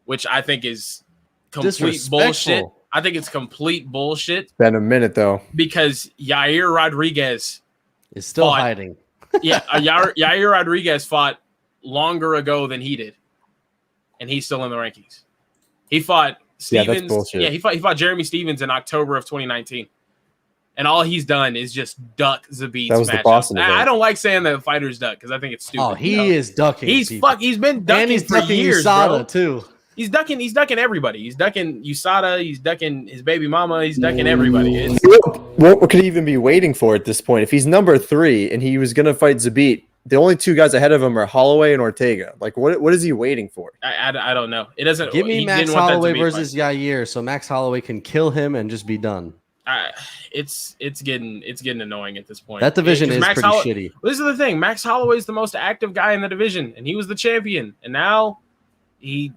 which I think is complete bullshit. I think it's complete bullshit It's been a minute though. because Yair Rodriguez Is still fought. hiding. Yeah, Yair Rodriguez fought longer ago than he did, and he's still in the rankings. He fought Yeah, that's Stevens. bullshit. Yeah, he fought Jeremy Stevens in October of 2019, and all he's done is just duck Zabit's That was the matchups. Boston event. I don't like saying that fighters duck because I think it's stupid. Oh, he is ducking. He's people. He's been And ducking he's for ducking years, USADA bro. too. He's ducking everybody. He's ducking USADA. He's ducking his baby mama. He's ducking everybody. It's, What could he even be waiting for at this point? If he's number 3 and he was gonna fight Zabit, the only 2 guys ahead of him are Holloway and Ortega. Like, what is he waiting for? I don't know. It doesn't. Give me he Max didn't want that Holloway Zabit versus Yair, so Max Holloway can kill him and just be done. fight. It's getting annoying at this point. That division Because is Max pretty Holloway- shitty. This is the thing. Max Holloway is the most active guy in the division, and he was the champion. And now he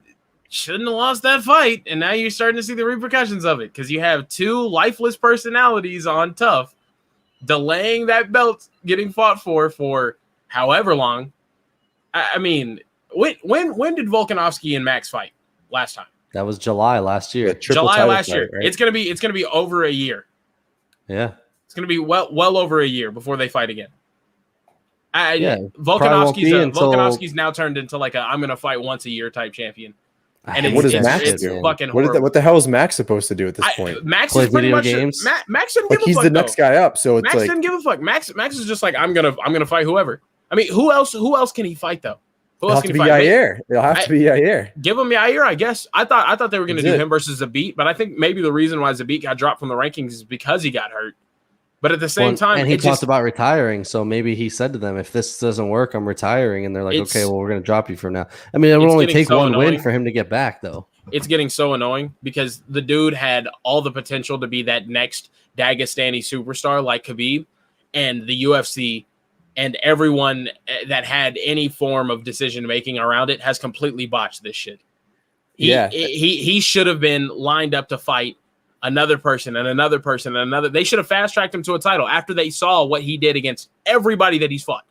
shouldn't have lost that fight. And now you're starting to see the repercussions of it because you have 2 lifeless personalities on Tough delaying that belt getting fought for however long. I mean, when did Volkanovski and Max fight last time? That was July last year. Triple July title last fight, year. right? It's gonna be over a year. Yeah. It's gonna be well over a year before they fight again. Yeah, probably won't be until- Volkanovski's now turned into like a I'm gonna fight once a year type champion. I And hate What does that Max shit, it's do? man. fucking What horrible. the hell is Max supposed to do at this point? Max Play is pretty video much games? Max didn't give Like, a he's fuck. the next guy up, so it's Max like didn't give a fuck. Max is just like I'm gonna fight whoever. I mean, who else can he fight though? Who It'll else have can to he be fight? Yair. It'll have to be Yair. Give him Yair, I guess. I thought they were going to do That's it. him versus Zabit, but I think maybe the reason why Zabit got dropped from the rankings is because he got hurt. But at the same time, and he talked about retiring, so maybe he said to them, "If this doesn't work, I'm retiring." And they're like, "Okay, well, we're going to drop you from now." I mean, it would only take one win for him to get back, though. It's getting so annoying because the dude had all the potential to be that next Dagestani superstar like Khabib, and the UFC and everyone that had any form of decision making around it has completely botched this shit. He should have been lined up to fight another person and another person and another. They should have fast tracked him to a title after they saw what he did against everybody that he's fought.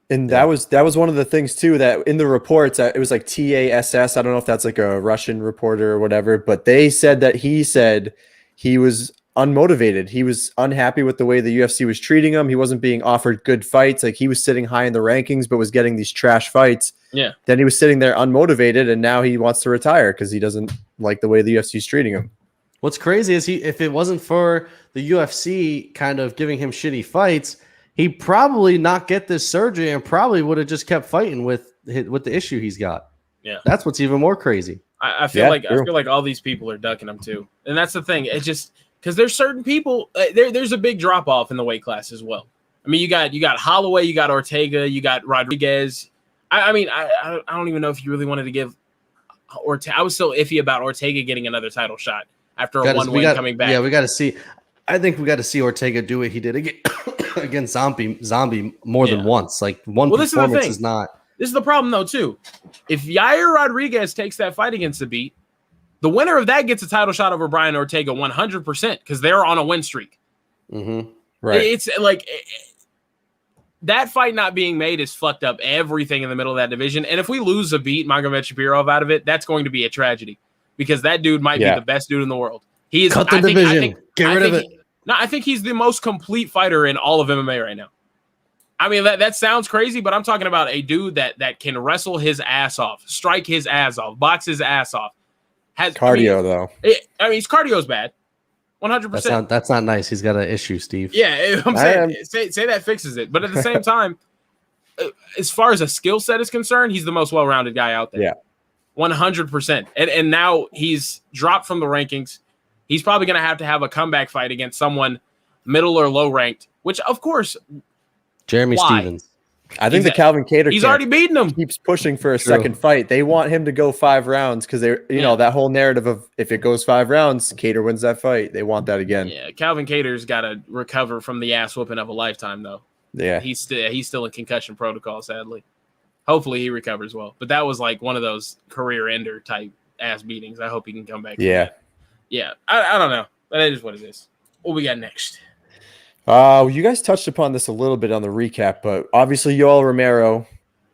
And that was one of the things too, that in the reports, it was like TASS. I don't know if that's like a Russian reporter or whatever, but they said that he said he was unmotivated. He was unhappy with the way the UFC was treating him. He wasn't being offered good fights. Like, he was sitting high in the rankings, but was getting these trash fights. Yeah. Then he was sitting there unmotivated, and now he wants to retire because he doesn't like the way the UFC is treating him. What's crazy is if it wasn't for the UFC kind of giving him shitty fights, he'd probably not get this surgery and probably would have just kept fighting with the issue he's got. Yeah. That's what's even more crazy. I feel like all these people are ducking him too. And that's the thing. It's just because there's certain people, there's a big drop off in the weight class as well. I mean, you got Holloway, you got Ortega, you got Rodriguez. I mean, I don't even know if you really wanted to give Ortega. I was still iffy about Ortega getting another title shot after a one win coming back. Yeah, we got to see. I think we got to see Ortega do what he did against Zombie more than once. Like, one performance is not. This is the problem, though, too. If Yair Rodriguez takes that fight against Zabit, the winner of that gets a title shot over Brian Ortega 100% because they're on a win streak. Mm-hmm. Right. It's like that fight not being made has fucked up everything in the middle of that division. And if we lose Zabit, Magomedsharipov out of it, that's going to be a tragedy because that dude might be the best dude in the world. He is. Cut the division. Get rid of it. No, I think he's the most complete fighter in all of MMA right now. I mean, that sounds crazy, but I'm talking about a dude that can wrestle his ass off, strike his ass off, box his ass off. Has cardio, though. His cardio's bad. 100%. That's not nice. He's got an issue, Steve. Yeah, I'm saying say that fixes it. But at the same time, as far as a skill set is concerned, he's the most well-rounded guy out there. Yeah. 100%. And now he's dropped from the rankings. He's probably going to have a comeback fight against someone middle or low ranked, which, of course, Jeremy Stevens. I think the Calvin Kattar he's already beaten him. Keeps pushing for a second fight. They want him to go 5 rounds because they, know, that whole narrative of if it goes 5 rounds, Kattar wins that fight. They want that again. Yeah, Calvin Kattar's got to recover from the ass whooping of a lifetime, though. Yeah, he's still in concussion protocol, sadly. Hopefully he recovers well. But that was like one of those career ender type ass beatings. I hope he can come back. Yeah. Yeah, I don't know. That is what it is. What we got next? You guys touched upon this a little bit on the recap, but obviously Yoel Romero,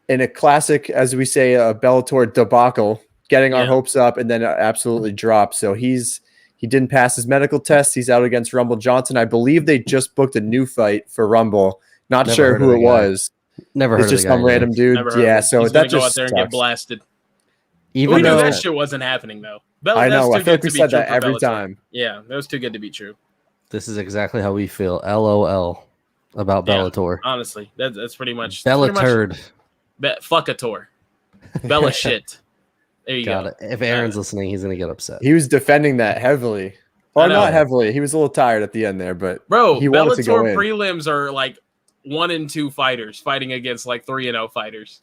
in a classic, as we say, a Bellator debacle, getting our hopes up and then absolutely dropped. So he didn't pass his medical test. He's out against Rumble Johnson. I believe they just booked a new fight for Rumble. Not sure who it was. Never heard it's of just some random dude. Yeah, so he's that go just out there and get blasted. Even we knew though that shit wasn't happening, though. I know. I feel like we said that every time. Yeah, that was too good to be true. This is exactly how we feel. LOL about Bellator. Honestly, that's pretty much Bella turd. Fuck a tour. Bella shit. There you go. If Aaron's listening, he's gonna get upset. He was defending that heavily. Or not heavily. He was a little tired at the end there, but he wanted to go in. Prelims are like 1 and 2 fighters fighting against like 3 and 0 fighters.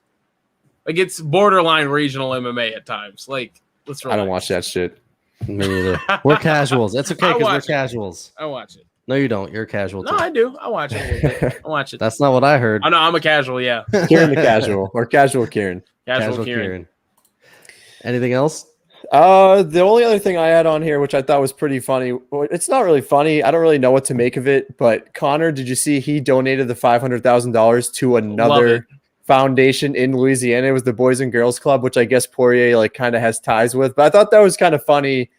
Like, it's borderline regional MMA at times. Like, let's relax. I don't watch that shit. Me neither. We're casuals. That's okay because we're casuals. I watch it. No, you don't. You're a casual. No, I do. I watch it a little bit. I watch it. That's not what I heard. I know. I'm a casual. Yeah. Kieran the casual, or casual Kieran. Casual Kieran. Anything else? The only other thing I had on here, which I thought was pretty funny. It's not really funny. I don't really know what to make of it. But Connor, did you see he donated the $500,000 to another foundation in Louisiana? It was the Boys and Girls Club, which I guess Poirier like kind of has ties with. But I thought that was kind of funny.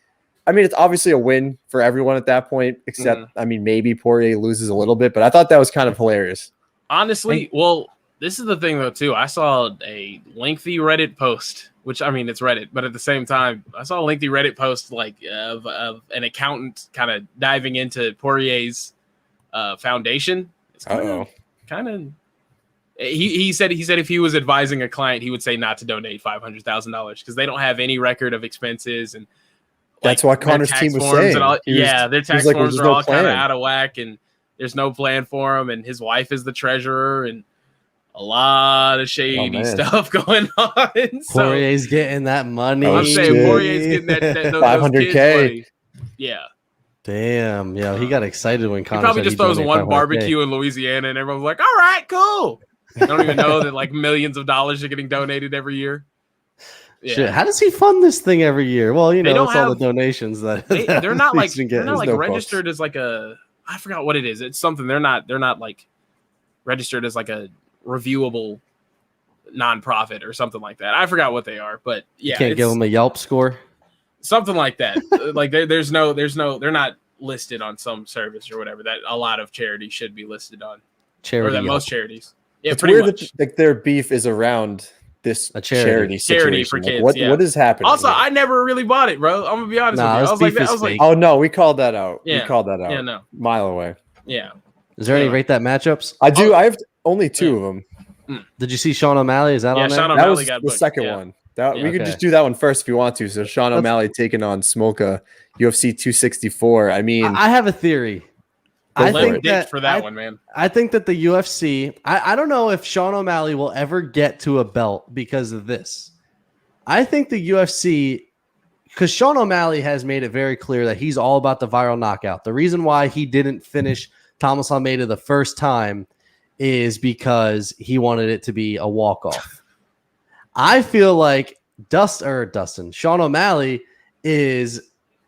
I mean, it's obviously a win for everyone at that point, except I mean, maybe Poirier loses a little bit, but I thought that was kind of hilarious. Honestly, well, this is the thing though too. I saw a lengthy Reddit post, which I mean, it's Reddit, but at the same time, I saw a lengthy Reddit post like of an accountant kind of diving into Poirier's foundation. It's kind of He said if he was advising a client, he would say not to donate $500,000 because they don't have any record of expenses and that's what Connor's team was saying. Their tax forms are all kind of out of whack and there's no plan for him. And his wife is the treasurer and a lot of shady stuff going on. Poirier's getting that money. I'm saying Poirier's getting that 500K. Yeah. Damn, he got excited when Connor he probably just throws one barbecue in Louisiana and everyone's like, all right, cool. I don't even know that like millions of dollars are getting donated every year. Yeah. Shit, how does he fund this thing every year? Well, it's all the donations that they're not like registered cost. as like I forgot what it is. It's something they're not like registered as like a reviewable nonprofit or something like that. I forgot what they are, but yeah, you can't give them a Yelp score. Something like that. Like there's no, they're not listed on some service or whatever that a lot of charities should be listed on. Or that most charities. Yeah, it's pretty weird much. that like their beef is around this charity for kids. What is happening? Also, I never really bought it, bro. I'm gonna be honest with you. I was like, oh no, we called that out. Yeah. We called that out. Yeah, no, mile away. Yeah. Is there any rate that matchups? I do. I have only 2 of them. Did you see Sean O'Malley? Is that on there? Sean that O'Malley was got the booked. second one. We could just do that one first if you want to. So Sean O'Malley taking on Smolka, UFC 264. I mean, I have a theory. I think that for that one, man. I think that the UFC. I don't know if Sean O'Malley will ever get to a belt because of this. I think the UFC, because Sean O'Malley has made it very clear that he's all about the viral knockout. The reason why he didn't finish Thomas Almeida the first time is because he wanted it to be a walk-off. I feel like Sean O'Malley is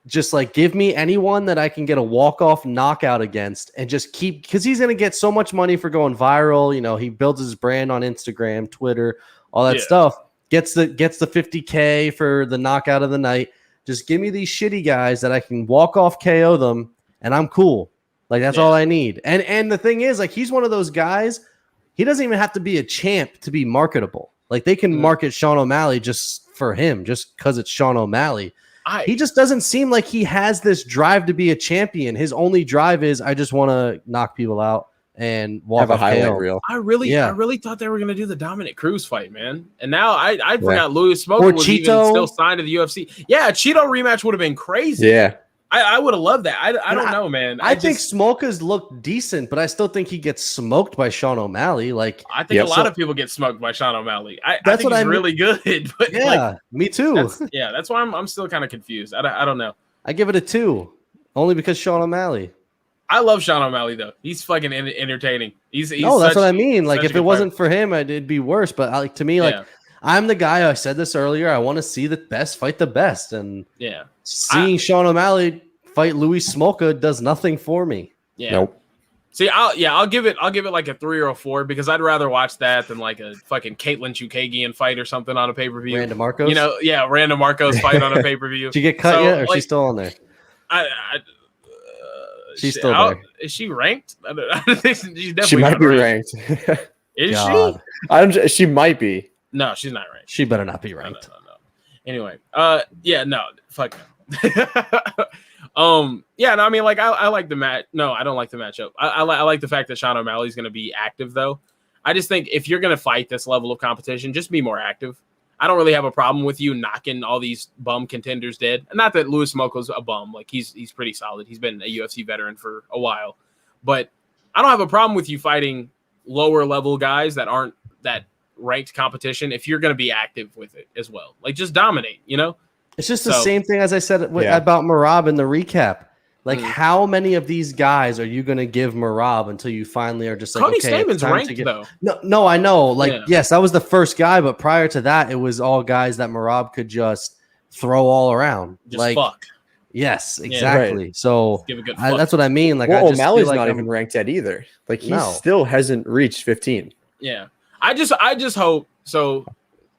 just like, give me anyone that I can get a walk-off knockout against and just keep, because he's going to get so much money for going viral. He builds his brand on Instagram, Twitter, all that stuff. Gets the 50K for the knockout of the night. Just give me these shitty guys that I can walk off KO them and I'm cool. Like that's all I need. And the thing is, like, he's one of those guys, he doesn't even have to be a champ to be marketable. Like they can market Sean O'Malley just for him, just because it's Sean O'Malley. He just doesn't seem like he has this drive to be a champion. His only drive is, I just want to knock people out and walk off highlight reel. I really thought they were going to do the Dominic Cruz fight, man. And now I forgot Louis Smolka was even still signed to the UFC. Yeah, a Cheeto rematch would have been crazy. Yeah. I would have loved that. I don't know, man. I think Smolka's look decent, but I still think he gets smoked by Sean O'Malley. Like I think a lot of people get smoked by Sean O'Malley. I think he's really good. But me too. That's why I'm still kind of confused. I don't know. I give it a 2, only because Sean O'Malley. I love Sean O'Malley though. He's fucking entertaining. He's that's what I mean. Like if it wasn't for him, it'd be worse. But to me, I'm the guy. I said this earlier. I want to see the best fight the best, and seeing Sean O'Malley fight Louis Smolka does nothing for me. Yeah. Nope. See, I'll give it like a 3 or a 4 because I'd rather watch that than like a fucking Caitlin Chukagian fight or something on a pay-per-view. Randa Marcos? Randa Marcos fight on a pay-per-view. Did you get cut yet, or is she still on there? She's still there. Is she ranked? I think she's definitely she might be ranked. Is she? She might be. No, she's not ranked. She better not be ranked. No. Anyway, fuck no. I mean, like, I like the match. No, I don't like the matchup. I like the fact that Sean O'Malley's going to be active, though. I just think if you're going to fight this level of competition, just be more active. I don't really have a problem with you knocking all these bum contenders dead. Not that Louis Smolka's a bum. Like, he's pretty solid. He's been a UFC veteran for a while. But I don't have a problem with you fighting lower level guys that aren't that ranked competition if you're going to be active with it as well. Like, just dominate, It's just the same thing as I said about Merab in the recap. Like, how many of these guys are you going to give Merab until you finally are just like, Cody okay, Staman's ranked, though. No, I know. Like, yes, that was the first guy, but prior to that, it was all guys that Merab could just throw all around. Just fuck. Yes, exactly. Right. So give a good fuck. That's what I mean. Like, well, O'Malley's not even ranked yet either. Like, he still hasn't reached 15. Yeah. I just hope, so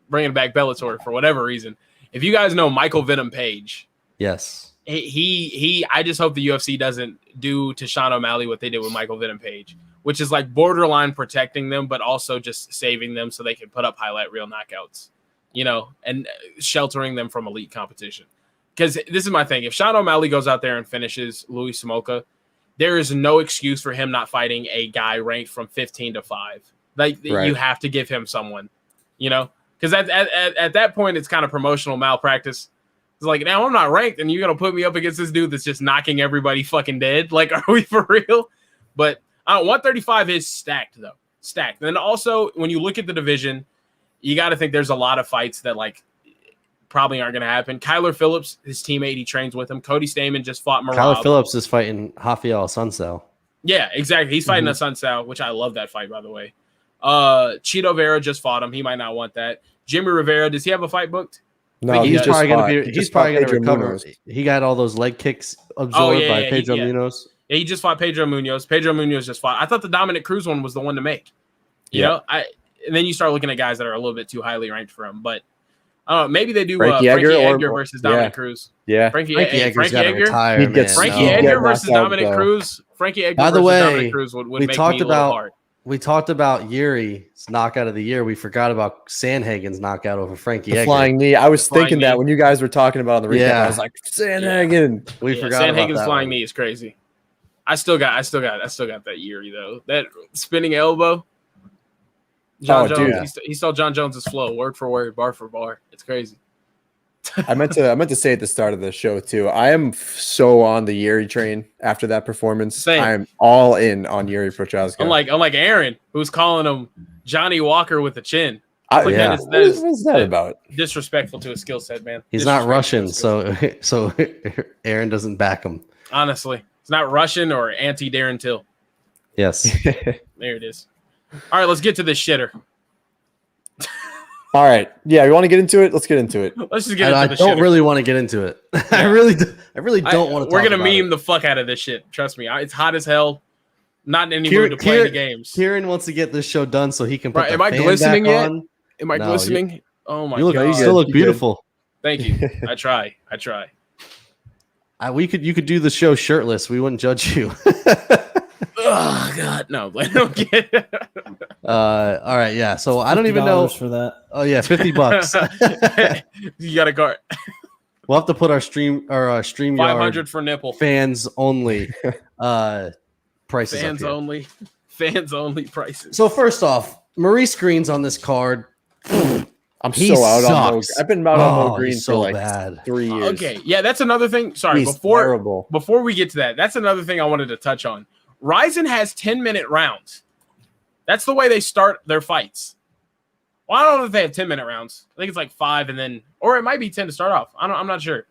bringing back Bellator for whatever reason, if you guys know Michael Venom Page. Yes. I just hope the UFC doesn't do to Sean O'Malley what they did with Michael Venom Page, which is like borderline protecting them, but also just saving them so they can put up highlight reel knockouts, and sheltering them from elite competition. Because this is my thing. If Sean O'Malley goes out there and finishes Louis Smolka, there is no excuse for him not fighting a guy ranked from 15 to 5. Like Right. you have to give him someone, because at that point it's kind of promotional malpractice. It's like, now I'm not ranked, and you're gonna put me up against this dude that's just knocking everybody fucking dead. Like, are we for real? But 135 is stacked though, stacked. And then also when you look at the division, you got to think there's a lot of fights that like probably aren't gonna happen. Kyler Phillips, his teammate, he trains with him. Cody Stamen just fought Marab. Kyler Phillips is fighting Rafael Sunsel. Yeah, exactly. He's fighting a Sunsao, which I love that fight, by the way. Cheeto Vera just fought him. He might not want that. Jimmy Rivera, does he have a fight booked? No, he's probably going to be. He's probably going to Pedro recover. Munoz. He got all those leg kicks absorbed by Pedro Munoz. Yeah, he just fought Pedro Munoz. Pedro Munoz just fought. I thought the Dominic Cruz one was the one to make. You know, and then you start looking at guys that are a little bit too highly ranked for him. But I don't know. Maybe they do Frankie Edgar versus Dominic Cruz. Yeah, Frankie Edgar's got to retire, He'd man. get Frankie Edgar versus Dominic Cruz. Frankie Edgar By the versus way, Dominic Cruz would make me a little hard. We talked about Yuri's knockout of the year. We forgot about Sandhagen's knockout over Frankie the Edgar. flying knee. I was thinking that knee. when you guys were talking about it on the recap. Yeah. I was like, Sandhagen. We forgot about Sandhagen's that flying one. knee is crazy. I still got that Yuri though. That spinning elbow. John Jones. He stole John Jones's flow, word for word, bar for bar. It's crazy. I meant to say at the start of the show too. I am so on the Yuri train after that performance. Same. I'm all in on Yuri Prochazka. Unlike Aaron, who's calling him Johnny Walker with a chin. What's that about? Disrespectful to his skill set, man. He's not Russian, so Aaron doesn't back him. Honestly, it's not Russian or anti Darren Till. Yes. There it is. All right, let's get to this shitter. All right. Yeah, you want to get into it? Let's get into it. Let's just get into I the don't shitter. really want to get into it. I really don't want to. We're gonna meme the fuck out of this shit. Trust me. It's hot as hell. Not in any mood to play the games. Kieran wants to get this show done so he can put Am the I fan glistening back yet? on. Am I glistening? Oh my You god! still look beautiful. Thank you. I try. You could do the show shirtless. We wouldn't judge you. Oh god, no! I don't get it. All right, yeah. So I don't even know for that. Oh yeah, $50. You got a card. We'll have to put our StreamYard 500 for nipple. fans only prices. Fans only prices. So first off, Maurice Green's on this card. I'm He so out on Mo. sucks. I've been out on Mo Oh, Green he's for so like bad. 3 years. Okay, yeah, that's another thing. Sorry, He's terrible. before we get to that, that's another thing I wanted to touch on. Ryzen has 10-minute rounds. That's the way they start their fights. Well, I don't know if they have 10-minute rounds. I think it's like 5 and then, or it might be 10 to start off. I'm not sure.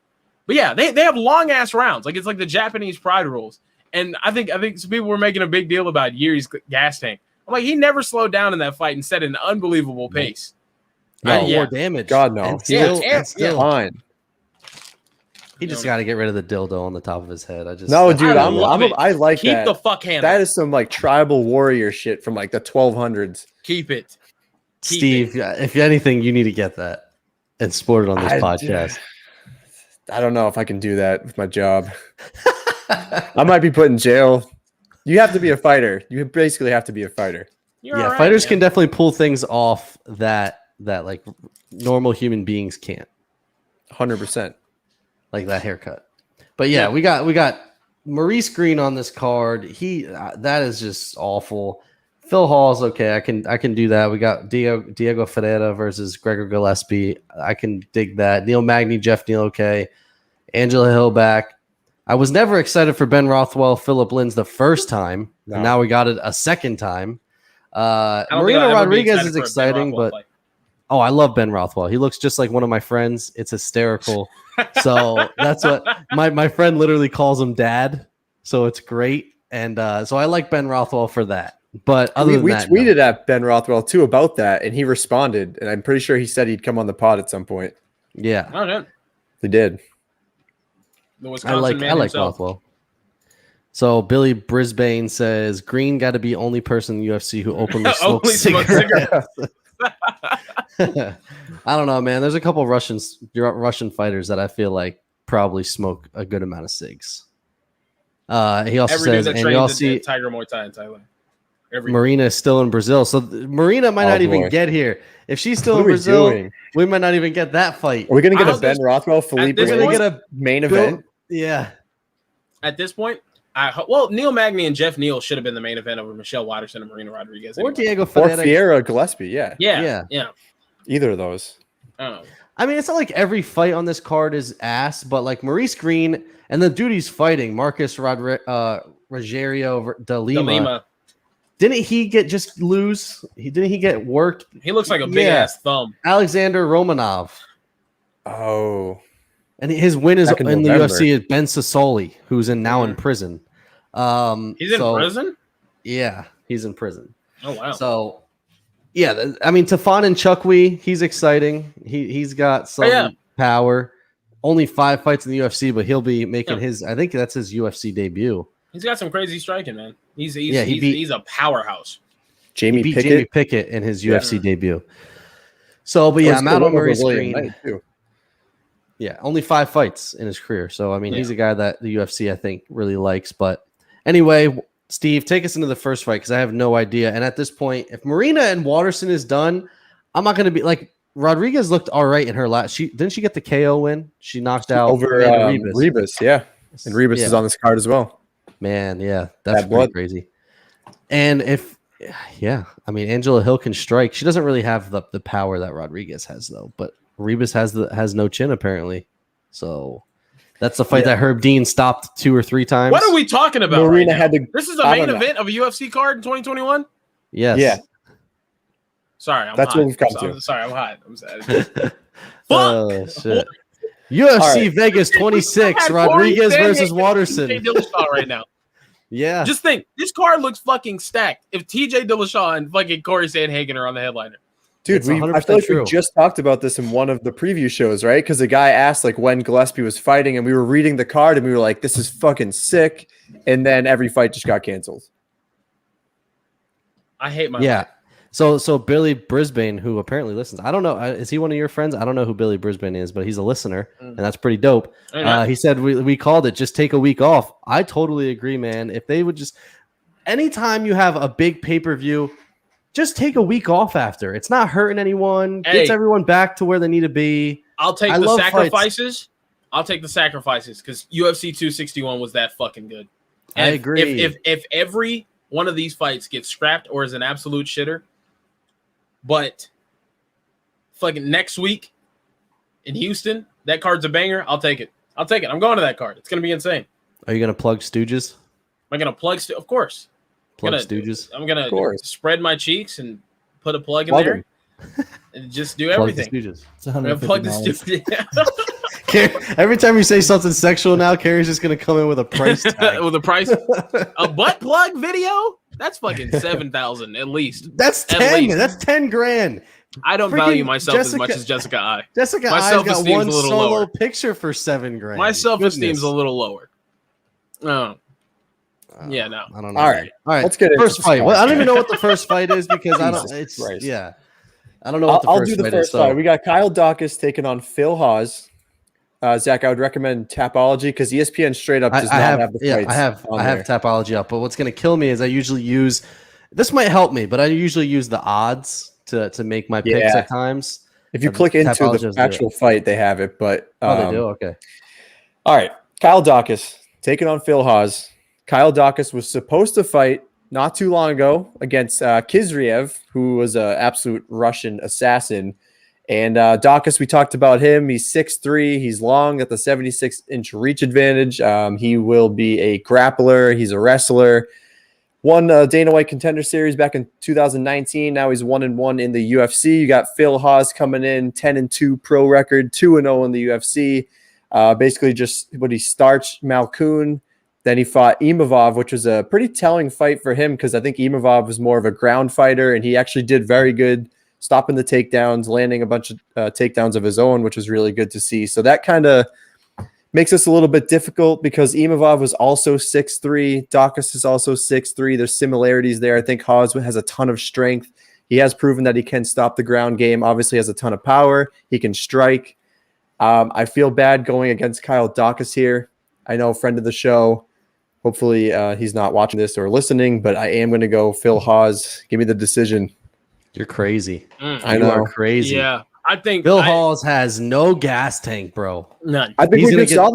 But yeah, they have long ass rounds. Like it's like the Japanese pride rules. And I think some people were making a big deal about Yuri's gas tank. I'm like, he never slowed down in that fight and set an unbelievable pace. More damage. God, no. And He's still, fine. he just got to get rid of the dildo on the top of his head. No, dude, I love it. I like Keep that. the fuck handle. That is some like tribal warrior shit from like the 1200s. Keep it. Steve, if anything, you need to get that and sport it on this podcast. I don't know if I can do that with my job. I might be put in jail. You have to be a fighter. You basically have to be a fighter. Fighters can definitely pull things off that like normal human beings can't. 100%. Like that haircut. But yeah, we got Maurice Green on this card. He that is just awful. Phil Hall's okay. I can do that. We got Diego Ferreira versus Gregor Gillespie. I can dig that. Neal Magny, Jeff Neal, okay. Angela Hill back. I was never excited for Ben Rothwell, Philip Lins the first time, and now we got it a second time. Marina Rodriguez is exciting, but I love Ben Rothwell. He looks just like one of my friends. It's hysterical. So that's what my friend literally calls him Dad. So it's great, and so I like Ben Rothwell for that. But other than that, we tweeted at Ben Rothwell too about that, and he responded, and I'm pretty sure he said he'd come on the pod at some point. Yeah, he did. I like Rothwell. So Billy Brisbane says Green got to be only person in the UFC who openly smokes cigarettes. I don't know, man. There's a couple Russian fighters that I feel like probably smoke a good amount of cigs. He also says, and you all see Tiger Muay Thai in Thailand. Marina is still in Brazil, so Marina might not even get here. If she's still in Brazil, we might not even get that fight. Are we gonna get a Ben Rothwell Philipe? We're gonna get a main event. Yeah. At this point, Neal Magny and Jeff Neal should have been the main event over Michelle Waterson and Marina Rodriguez. Or Anyway. Diego Or Ferreira. Ferreira Gillespie, yeah. Yeah. Either of those. Oh. I mean, it's not like every fight on this card is ass, but like Maurice Green and the dude he's fighting, Marcus Rogerio de Lima. Didn't he lose? Didn't he get worked? He looks like a big ass thumb. Alexander Romanov. Oh. And his win is Back in in the November. UFC is Ben Sassoli, who's now in prison. He's in prison? Yeah, he's in prison. Oh, wow. So, yeah, I mean, Tafon and Chukwi, he's exciting. He's got some power. Only 5 fights in the UFC, but he'll be making I think that's his UFC debut. He's got some crazy striking, man. He's a powerhouse. Jamie He beat Pickett. Jamie Pickett in his UFC debut. So, but yeah, I'm out on Maurice Green. Yeah, only 5 fights in his career. So, I mean, he's a guy that the UFC, I think, really likes. But anyway, Steve, take us into the first fight because I have no idea. And at this point, if Marina and Waterson is done, I'm not going to be like Rodriguez looked all right in her last. Didn't she get the KO win? She knocked out over Ribas, yeah. And Ribas is on this card as well. Man, yeah, that's pretty crazy. And I mean, Angela Hill can strike. She doesn't really have the power that Rodriguez has, though. But Ribas has no chin apparently. So that's the fight that Herb Dean stopped 2 or 3 times. What are we talking about? Marina right had now? to. This is the main event of a UFC card in 2021. Yes. Yeah. Sorry, I'm That's hot. what we've come to. Sorry, I'm hot. I'm sad. Oh shit. UFC Vegas 26, Rodriguez versus Watterson. TJ Dillashaw right now. Yeah. Just think, this card looks fucking stacked. If TJ Dillashaw and fucking Corey Sandhagen are on the headliner. Dude, It's I feel like 100% true. we just talked about this in one of the preview shows, right? Because the guy asked like when Gillespie was fighting, and we were reading the card, and we were like, "This is fucking sick." And then every fight just got canceled. I hate my life. So Billy Brisbane, who apparently listens, I don't know, is he one of your friends? I don't know who Billy Brisbane is, but he's a listener, and that's pretty dope. He said we called it, just take a week off. I totally agree, man. If they would just, anytime you have a big pay-per-view, just take a week off after. It's not hurting anyone. Gets everyone back to where they need to be. I'll take the sacrifices. Fights. I'll take the sacrifices because UFC 261 was that fucking good. And I agree. If every one of these fights gets scrapped or is an absolute shitter, but fucking next week in Houston, that card's a banger. I'll take it. I'm going to that card. It's going to be insane. Are you going to plug Stooges? Am I going to plug? Of course. Plug Stooges? I'm going to spread my cheeks and put a plug in there and just do everything. Stooges. It's $150. Every time you say something sexual now, Carrie's just going to come in with a price tag. With a price. A butt plug video? That's fucking 7,000 at least. That's 10. That's 10 grand. I don't value myself as much as Jessica I. Jessica my I's got one solo lower. picture for 7 grand. My self-esteem's a little lower. No. Yeah, no. I don't know. All right. Let's get it. First fight. Well, I don't even know what the first fight is because I don't. It's Christ. I don't know what the I'll first do the fight first is. fight. We got Kyle Daukaus taking on Phil Hawes. Zach, I would recommend Tapology because ESPN straight up does not have the fights. I have Tapology up, but what's going to kill me is I usually use. This might help me, but I usually use the odds to make my picks at times. If you click into the actual fight, they have it. But they do. Okay. All right, Kyle Daukaus taking on Phil Hawes. Kyle Daukaus was supposed to fight not too long ago against Kizriev, who was an absolute Russian assassin. And Daukaus, we talked about him. He's 6'3". He's long at the 76-inch reach advantage. He will be a grappler. He's a wrestler. Won Dana White Contender Series back in 2019. Now he's 1-1 in the UFC. You got Phil Hawes coming in, 10-2 pro record, 2-0 in the UFC. Basically just what he starched Malkoun. Then he fought Imavov, which was a pretty telling fight for him because I think Imavov was more of a ground fighter, and he actually did very good stopping the takedowns, landing a bunch of takedowns of his own, which was really good to see. So that kind of makes this a little bit difficult because Imavov was also 6'3". Daukaus is also 6'3". There's similarities there. I think Hawes has a ton of strength. He has proven that he can stop the ground game. Obviously has a ton of power. He can strike. I feel bad going against Kyle Daukaus here. I know, friend of the show. Hopefully he's not watching this or listening, but I am going to go Phil Hawes. Give me the decision. You're crazy. I know. You are crazy. Yeah. I think Phil Hawes has no gas tank, bro. None. I think we just saw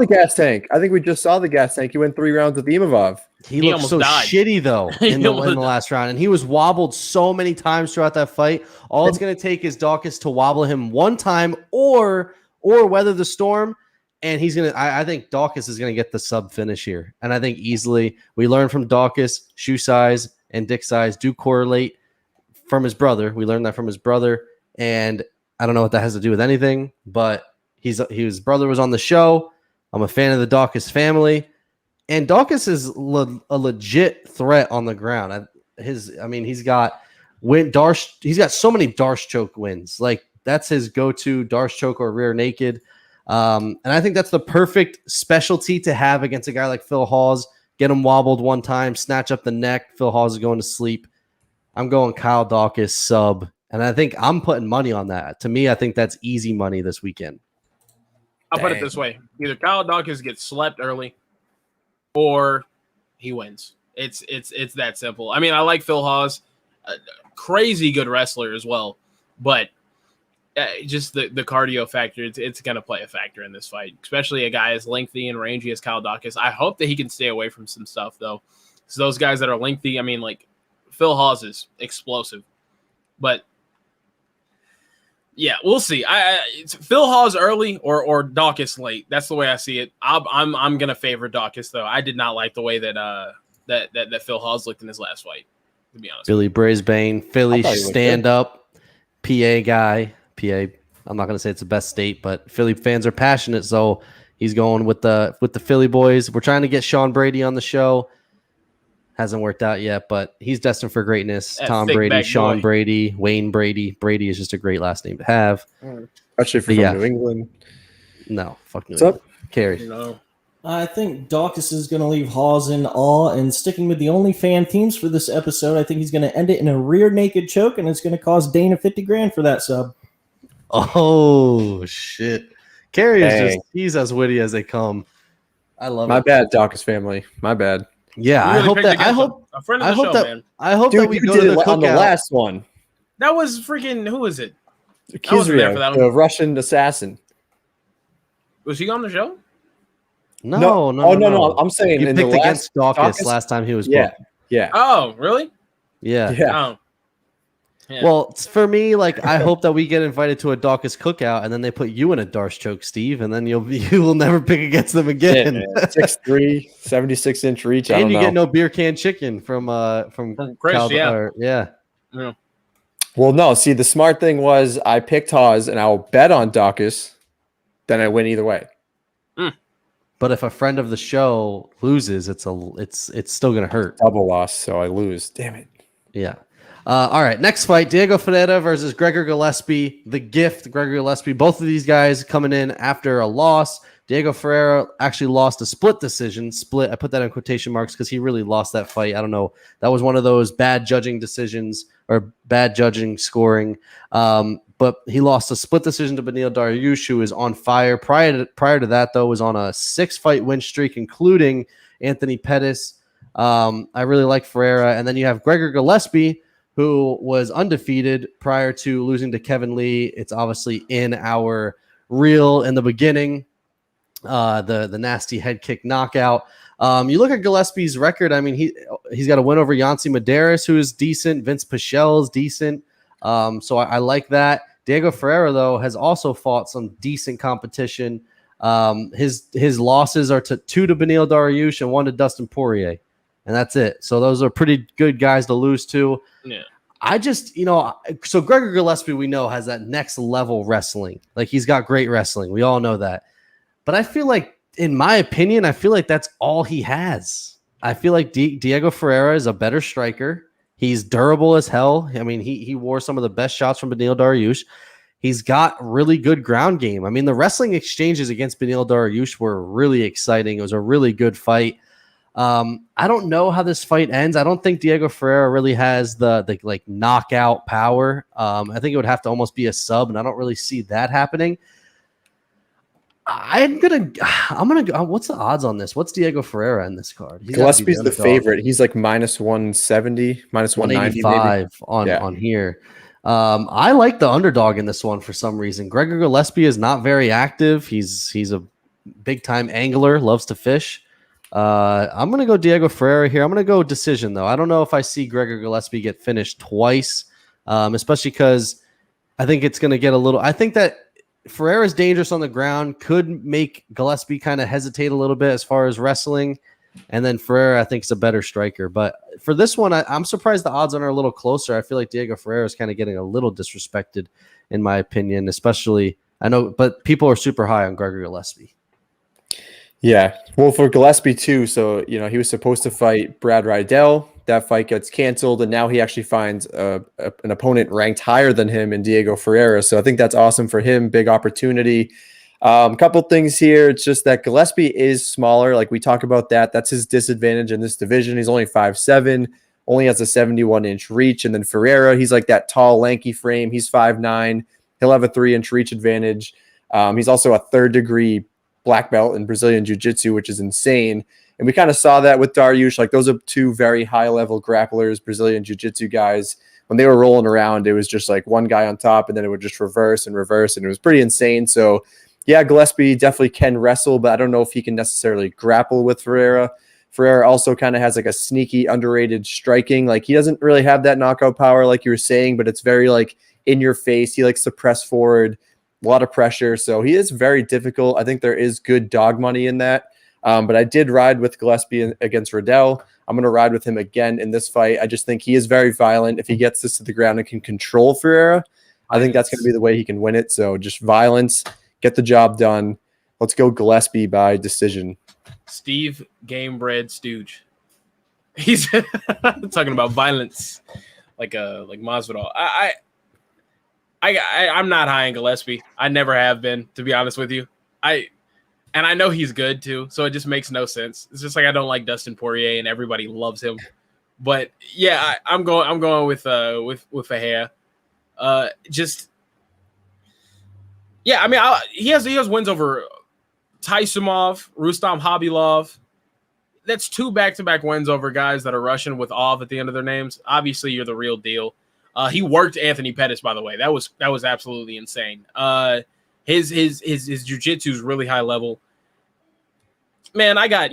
the gas tank. He went 3 rounds with Imavov. He looked almost so died. shitty though in the last round, and he was wobbled so many times throughout that fight. All it's going to take is Daukaus to wobble him one time, or weather the storm, and he's going to. I think Daukaus is going to get the sub finish here, and I think easily. We learned from Daukaus, shoe size and dick size do correlate from his brother. We learned that from his brother, and I don't know what that has to do with anything, but his brother was on the show. I'm a fan of the Daukaus family. And Daukaus is a legit threat on the ground. He's got he's got so many Darce choke wins. Like that's his go-to Darce choke or rear naked. And I think that's the perfect specialty to have against a guy like Phil Hawes. Get him wobbled one time, snatch up the neck. Phil Hawes is going to sleep. I'm going Kyle Daukaus sub, and I think I'm putting money on that. To me, I think that's easy money this weekend. I'll put it this way: either Kyle Daukaus gets slept early, or he wins. It's that simple. I mean, I like Phil Hawes, crazy good wrestler as well, but just the cardio factor, it's going to play a factor in this fight, especially a guy as lengthy and rangy as Kyle Daukaus. I hope that he can stay away from some stuff, though. So those guys that are lengthy, I mean, like Phil Hawes is explosive, but yeah, we'll see. It's Phil Hawes early or Daukaus late. That's the way I see it. I'm gonna favor Daukaus though. I did not like the way that that Phil Hawes looked in his last fight. To be honest, Billy Brisbane, Philly stand up, PA guy. PA. I'm not gonna say it's the best state, but Philly fans are passionate, so he's going with the Philly boys. We're trying to get Sean Brady on the show. Hasn't worked out yet, but he's destined for greatness. Tom Brady, Sean Brady, Wayne Brady. Brady is just a great last name to have. Especially from New England. No, fuck New What's England. up? Carry. No. I think Daukaus is going to leave Hawes in awe, and sticking with the only fan themes for this episode, I think he's going to end it in a rear naked choke, and it's going to cost Dana $50,000 for that sub. Oh shit! Carry is he's as witty as they come. I love it. My bad, Daukaus family. My bad. Yeah, I hope that we go to the on the cookout. last one. That was freaking who was it? Chiesa, the Russian assassin. Was he on the show? No. I'm saying you in picked the against Daukaus last time he was booked. Yeah. Oh, really? Yeah. Oh. Yeah. Well, for me, like I hope that we get invited to a Daukaus cookout, and then they put you in a Darce choke, Steve, and then you will never pick against them again. Yeah, 6'3", 76-inch reach. And you get no beer can chicken from Chris. Yeah. Well, no. See, the smart thing was I picked Hawes, and I'll bet on Daukaus. Then I win either way. But if a friend of the show loses, it's still gonna hurt. Double loss, so I lose. Damn it. Yeah. All right, next fight, Diego Ferreira versus Gregor Gillespie. The gift, Gregor Gillespie. Both of these guys coming in after a loss. Diego Ferreira actually lost a split decision. Split, I put that in quotation marks because he really lost that fight. I don't know. That was one of those bad judging decisions or bad judging scoring. But he lost a split decision to Beneil Dariush, who is on fire. Prior to that, though, was on a 6-fight win streak, including Anthony Pettis. I really like Ferreira. And then you have Gregor Gillespie, who was undefeated prior to losing to Kevin Lee. It's obviously in our reel in the beginning, the nasty head kick knockout. You look at Gillespie's record. I mean, he's got a win over Yancy Medeiros, who is decent. Vince Pichel's decent. So I like that. Diego Ferreira, though, has also fought some decent competition. His losses are two to Beneil Dariush and one to Dustin Poirier. And that's it. So those are pretty good guys to lose to. Yeah. I just, so Gregor Gillespie, we know, has that next level wrestling. Like, he's got great wrestling. We all know that. But I feel like, in my opinion, I feel like that's all he has. I feel like Diego Ferreira is a better striker. He's durable as hell. I mean, he wore some of the best shots from Beneil Dariush. He's got really good ground game. I mean, the wrestling exchanges against Beneil Dariush were really exciting. It was a really good fight. I don't know how this fight ends. I don't think Diego Ferreira really has the like knockout power. I think it would have to almost be a sub, and I don't really see that happening. I'm gonna go. What's the odds on this? What's Diego Ferreira in this card? Gillespie's the favorite. He's like minus 170, minus 195 on here. I like the underdog in this one for some reason. Gregor Gillespie is not very active. He's a big time angler, loves to fish. I'm going to go Diego Ferreira here. I'm going to go decision, though. I don't know if I see Gregor Gillespie get finished twice, especially because I think it's going to get a little – I think that Ferreira's dangerous on the ground, could make Gillespie kind of hesitate a little bit as far as wrestling. And then Ferreira, I think, is a better striker. But for this one, I'm surprised the odds on are a little closer. I feel like Diego Ferreira is kind of getting a little disrespected, in my opinion, especially – I know, but people are super high on Gregor Gillespie. Yeah, well, for Gillespie too. So he was supposed to fight Brad Riddell. That fight gets canceled, and now he actually finds an opponent ranked higher than him in Diego Ferreira. So I think that's awesome for him. Big opportunity. Couple things here. It's just that Gillespie is smaller. Like we talk about that. That's his disadvantage in this division. He's only 5'7", only has a 71-inch reach. And then Ferreira, he's like that tall, lanky frame. He's 5'9". He'll have a 3-inch reach advantage. He's also a third-degree black belt in Brazilian Jiu-Jitsu, which is insane. And we kind of saw that with Dariush. Like those are two very high-level grapplers, Brazilian Jiu-Jitsu guys. When they were rolling around, it was just like one guy on top, and then it would just reverse, and it was pretty insane. So, yeah, Gillespie definitely can wrestle, but I don't know if he can necessarily grapple with Ferreira. Ferreira also kind of has like a sneaky, underrated striking. Like he doesn't really have that knockout power like you were saying, but it's very like in your face. He likes to press forward, a lot of pressure. So he is very difficult. I think there is good dog money in that. But I did ride with Gillespie against Riddell. I'm going to ride with him again in this fight. I just think he is very violent. If he gets this to the ground and can control Ferreira, I think that's going to be the way he can win it. So just violence, get the job done. Let's go Gillespie by decision. Steve Gamebred Stooge. He's talking about violence like Masvidal. I'm not high on Gillespie. I never have been, to be honest with you. And I know he's good too, so it just makes no sense. It's just like I don't like Dustin Poirier, and everybody loves him. But yeah, I'm going with Ferreira. I mean, he has wins over Taisumov, Rustam Khabilov. That's 2 back-to-back wins over guys that are Russian with Ov at the end of their names. Obviously, you're the real deal. He worked Anthony Pettis, by the way. That was absolutely insane. His jiu-jitsu is really high level. Man, I got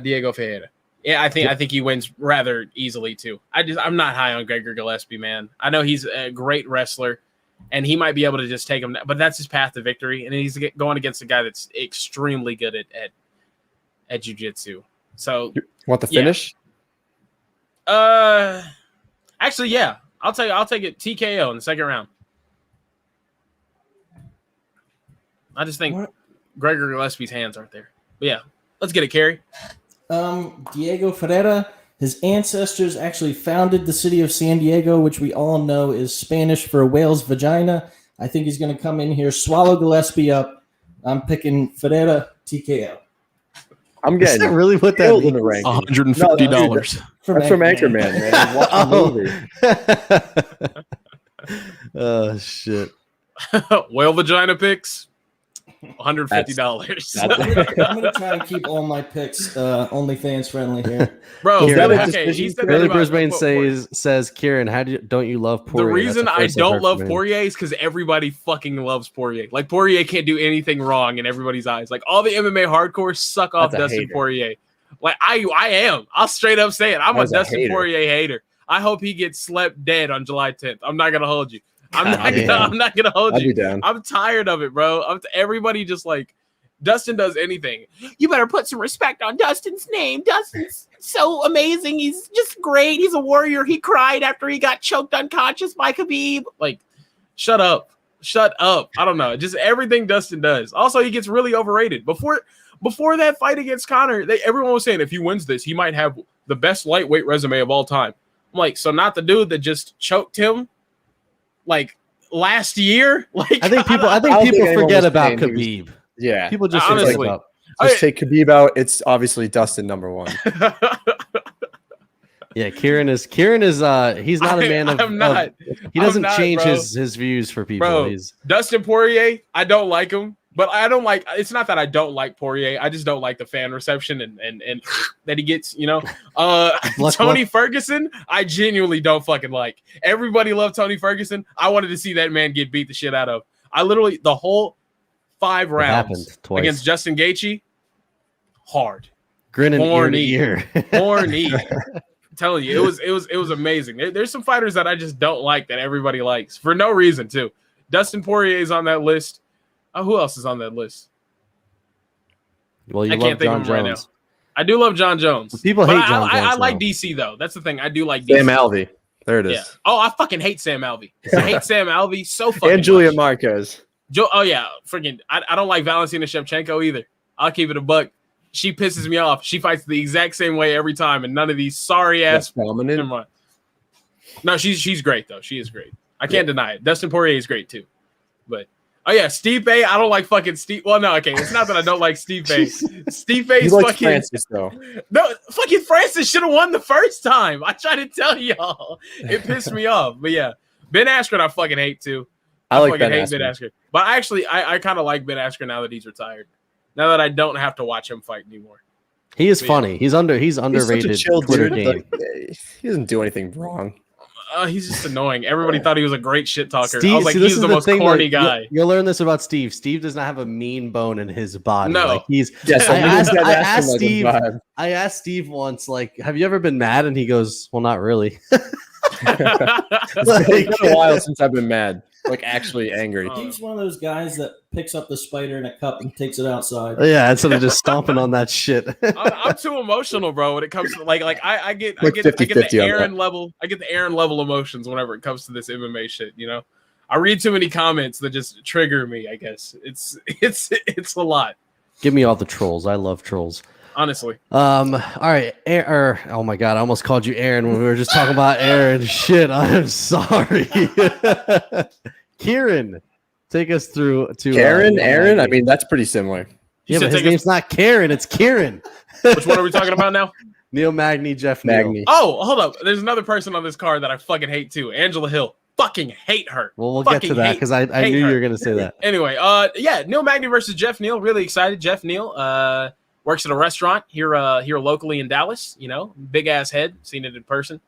Diego Ferreira. Yeah, I think he wins rather easily too. I'm not high on Gregor Gillespie, man. I know he's a great wrestler, and he might be able to just take him, but that's his path to victory. And he's going against a guy that's extremely good at jiu-jitsu. So, want the finish? Actually, yeah. I'll take it TKO in the second round. I just think Gregor Gillespie's hands aren't there. But yeah, let's get it, Kerry. Diego Ferreira, his ancestors actually founded the city of San Diego, which we all know is Spanish for whale's vagina. I think he's going to come in here, swallow Gillespie up. I'm picking Ferreira TKO. I'm getting Is that really what that killed in means? the ranking. $150. That's from Anchorman, man. Watch the movie. Oh shit. Whale vagina picks. $150. I'm going to try and keep all my picks OnlyFans friendly here. Bro, Is that a okay, decision? he said Billy that about- Brisbane says, Kieran, don't you love Poirier? The reason That's I first don't heard love from him. Poirier is because everybody fucking loves Poirier. Like, Poirier can't do anything wrong in everybody's eyes. Like, all the MMA hardcore suck off That's a Dustin hater. Poirier. Like, I am. I'll straight up say it. I'm a That's a Dustin hater. Poirier hater. I hope he gets slept dead on July 10th. I'm not going to hold you. I'm God not gonna hold I'll you. be down. I'm tired of it, bro. Everybody just like Dustin does anything. You better put some respect on Dustin's name. Dustin's so amazing. He's just great. He's a warrior. He cried after he got choked unconscious by Khabib. Like, shut up. Shut up. I don't know. Just everything Dustin does. Also, he gets really overrated. Before that fight against Conor, everyone was saying if he wins this, he might have the best lightweight resume of all time. I'm like, so not the dude that just choked him like last year? Like, I think people anyone forget was about saying he Khabib. Yeah. People just Honestly. forget about. Just take Khabib out. It's obviously Dustin number one. Yeah, Kieran is he's not a man of. I'm not. He doesn't I'm not, change bro. his views for people. Bro, He's Dustin Poirier, I don't like him, but I don't like. It's not that I don't like Poirier. I just don't like the fan reception and that he gets. You know, Tony Ferguson, I genuinely don't fucking like. Everybody loved Tony Ferguson. I wanted to see that man get beat the shit out of. I literally the whole 5 rounds twice. against Justin Gaethje, hard. Grinning ear to Horny. ear. Horny. I'm telling you, it was amazing. There's some fighters that I just don't like that everybody likes for no reason too. Dustin Poirier is on that list. Who else is on that list? Well, you I love can't think John of him right now. Jones. I do love John Jones. People But hate John Jones. I like now. DC though. That's the thing. I do like DC. Sam Alvey. There it is. Yeah. Oh, I fucking hate Sam Alvey. I hate Sam Alvey so fucking And Julia much. Marquez. Oh yeah, freaking. I don't like Valentina Shevchenko either. I'll keep it a buck. She pisses me off. She fights the exact same way every time, and none of these sorry ass. That's dominant. Never mind. No, she's great though. She is great. I can't deny it. Dustin Poirier is great too. But oh yeah, Stipe. I don't like fucking Stipe. Well, no, okay. It's not that I don't like Stipe. Stipe He is likes fucking Francis though. no. Fucking Francis should have won the first time. I tried to tell y'all. It pissed me off. But yeah, Ben Askren I fucking hate too. I like fucking Ben hate Askren. Ben Askren. But actually, I kind of like Ben Askren now that he's retired. Now that I don't have to watch him fight anymore. He is Yeah. funny. He's underrated. He's such a chill Twitter dude. game. Like, he doesn't do anything wrong. He's just annoying. Everybody thought he was a great shit talker. I Steve, was like, see, this he's is the most thing, corny like, guy. You'll learn this about Steve. Steve does not have a mean bone in his body. No. Like he's. Yeah, so I asked like Steve. a vibe. I asked Steve once, like, have you ever been mad? And he goes, "Well, not really." It's been a while since I've been mad. Like actually angry. Oh. He's one of those guys that picks up the spider in a cup and takes it outside. Yeah, instead of just stomping on that shit. I'm too emotional, bro. When it comes to like I get Like the 50-50 on Aaron level. I get the Aaron level emotions whenever it comes to this MMA shit. You know, I read too many comments that just trigger me. I guess it's a lot. Give me all the trolls. I love trolls. Honestly. All right. Oh my god, I almost called you Aaron when we were just talking about Aaron. Shit, I'm sorry. Kieran, take us through to Karen, Aaron. I Magny. mean, that's pretty similar. He Yeah, said but his take us- name's not Kieran, it's Kieran. Which one are we talking about now? Neal Magny, Geoff Neal. Magny. Oh, hold up. There's another person on this card that I fucking hate too. Angela Hill. Fucking hate her. Well, we'll get to Fucking that hate- because I hate knew you her. were going to say that. Anyway, yeah, Neal Magny versus Geoff Neal. Really excited. Geoff Neal works at a restaurant here locally in Dallas. You know, big ass head. Seen it in person.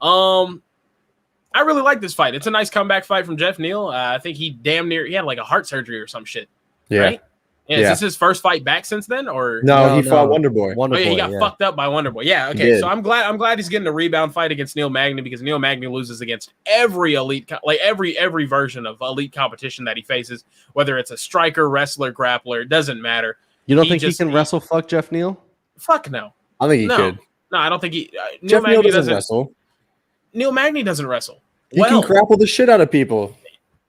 I really like this fight. It's a nice comeback fight from Geoff Neal. I think he had like a heart surgery or some shit. Yeah. Right? Yeah, Yeah. Is this his first fight back since then, or No, he fought Wonder Boy. Wonder Oh yeah, Boy, he got fucked up by Wonder Boy. Yeah, He okay. did. So I'm glad he's getting a rebound fight against Neal Magny because Neal Magny loses against every elite, like every version of elite competition that he faces, whether it's a striker, wrestler, grappler, it doesn't matter. You don't He think just- he can wrestle fuck Geoff Neal? Fuck no, I think he no, could. no. I don't think he. Neal Geoff Neal Magny doesn't doesn't. wrestle. Neal Magny doesn't wrestle. He can grapple the shit out of people.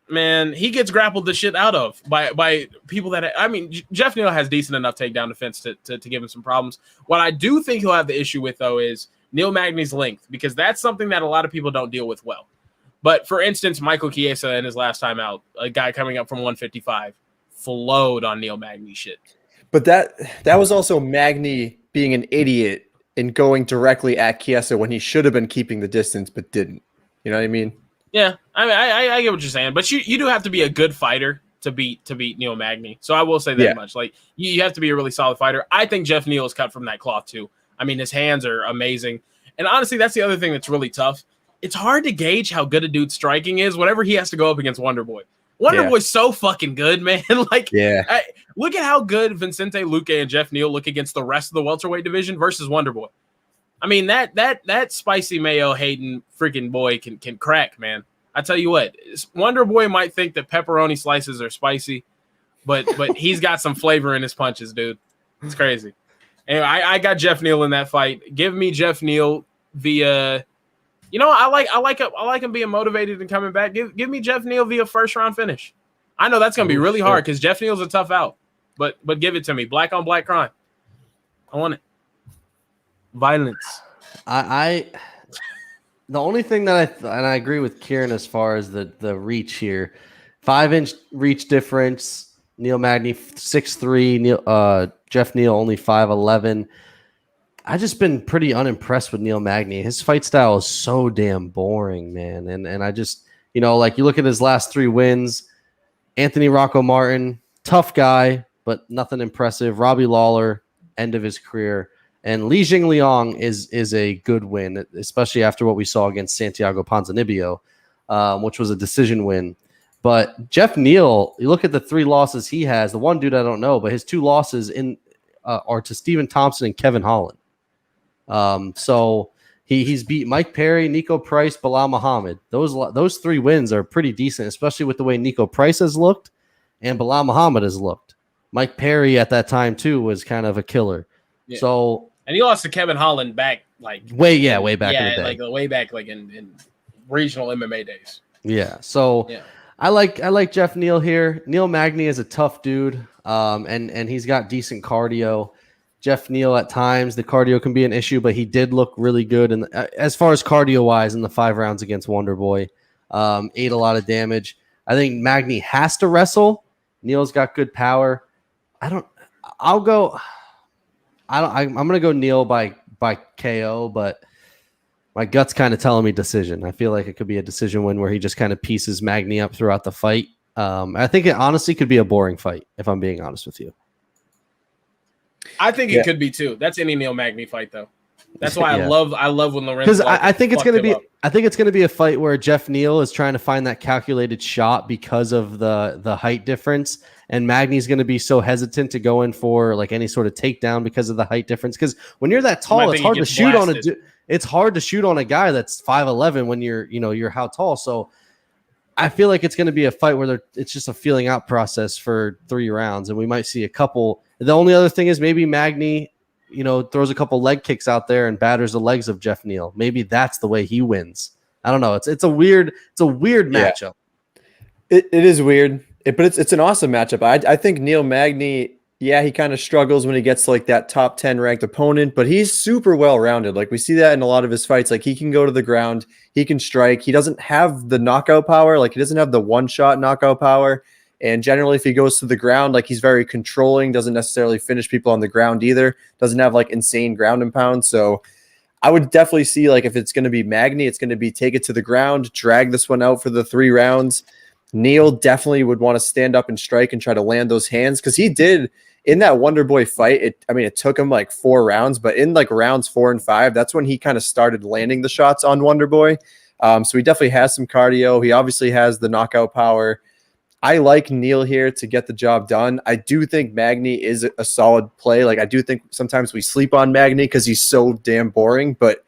Man, he gets grappled the shit out of by people that I mean, Geoff Neal has decent enough takedown defense to give him some problems. What I do think he'll have the issue with though is Neal Magny's length, because that's something that a lot of people don't deal with well. But for instance, Michael Chiesa in his last time out, a guy coming up from 155, flowed on Neal Magny shit. But that was also Magny being an idiot and going directly at Chiesa when he should have been keeping the distance but didn't. You know what I mean? Yeah, I mean, I get what you're saying, but you do have to be a good fighter to beat Neal Magny. So I will say that Yeah. much. Like you have to be a really solid fighter. I think Geoff Neal is cut from that cloth too. I mean, his hands are amazing, and honestly, that's the other thing that's really tough. It's hard to gauge how good a dude's striking is whenever he has to go up against Wonder Boy. Wonder Yeah. Boy's so fucking good, man. Like, Yeah. look at how good Vicente Luque and Geoff Neal look against the rest of the welterweight division versus Wonder Boy. I mean, that spicy mayo hating freaking boy can crack, man. I tell you what, Wonder Boy might think that pepperoni slices are spicy, but he's got some flavor in his punches, dude. It's crazy. Anyway, I got Geoff Neal in that fight. Give me Geoff Neal via, you know, I like him being motivated and coming back. Give me Geoff Neal via first round finish. I know that's gonna be really hard because Geoff Neal's a tough out, but give it to me. Black on black crime. I want it. Violence. The only thing that I agree with Kieran as far as the reach here, 5-inch reach difference. Neal Magny 6'3", Geoff Neal only 5'11". I just been pretty unimpressed with Neal Magny. His fight style is so damn boring, man. And I just, you know, like you look at his last 3 wins, Anthony Rocco Martin, tough guy, but nothing impressive. Robbie Lawler, end of his career. And Li Jingliang is a good win, especially after what we saw against Santiago Ponzinibbio, which was a decision win. But Geoff Neal, you look at the 3 losses he has. The one dude I don't know, but his 2 losses or to Stephen Thompson and Kevin Holland. So he's beat Mike Perry, Nico Price, Bilal Muhammad. Those 3 wins are pretty decent, especially with the way Nico Price has looked and Bilal Muhammad has looked. Mike Perry at that time too was kind of a killer. Yeah. So and he lost to Kevin Holland back way back in the day. like way back in regional MMA days. Yeah. So I like Jeff Neal here. Neal Magny is a tough dude. And he's got decent cardio. Jeff Neal at times the cardio can be an issue, but he did look really good. And as far as cardio wise in the 5 rounds against Wonderboy, ate a lot of damage. I think Magny has to wrestle. Neal's got good power. I'm gonna go Neal by KO, but my gut's kind of telling me decision. I feel like it could be a decision win where he just kind of pieces Magny up throughout the fight. I think it honestly could be a boring fight, if I'm being honest with you. I think it could be too. That's any Neal Magny fight, though. That's why I love when Lorenzo. Because I think it's going to be. I think it's going to be a fight where Jeff Neal is trying to find that calculated shot because of the height difference, and Magny's going to be so hesitant to go in for like any sort of takedown because of the height difference. Because when you're that tall, it's hard to shoot on it's hard to shoot on a guy that's 5'11" when you're how tall. So I feel like it's going to be a fight where it's just a feeling out process for 3 rounds, and we might see a couple. The only other thing is maybe Magny, throws a couple leg kicks out there and batters the legs of Jeff Neal. Maybe that's the way he wins. I don't know. It's a weird matchup. It is weird, but it's an awesome matchup. I think Neal Magny, he kind of struggles when he gets like that top 10 ranked opponent, but he's super well rounded. Like we see that in a lot of his fights. Like he can go to the ground, he can strike. He doesn't have the knockout power. Like he doesn't have the one shot knockout power. And generally, if he goes to the ground, like he's very controlling, doesn't necessarily finish people on the ground either, doesn't have like insane ground and pound. So I would definitely see like if it's going to be Magny, it's going to be take it to the ground, drag this one out for the 3 rounds. Neal definitely would want to stand up and strike and try to land those hands because he did in that Wonderboy fight. It took him like 4 rounds, but in like rounds 4 and 5, that's when he kind of started landing the shots on Wonderboy. So he definitely has some cardio. He obviously has the knockout power. I like Neal here to get the job done. I do think Magny is a solid play. Like I do think sometimes we sleep on Magny because he's so damn boring, but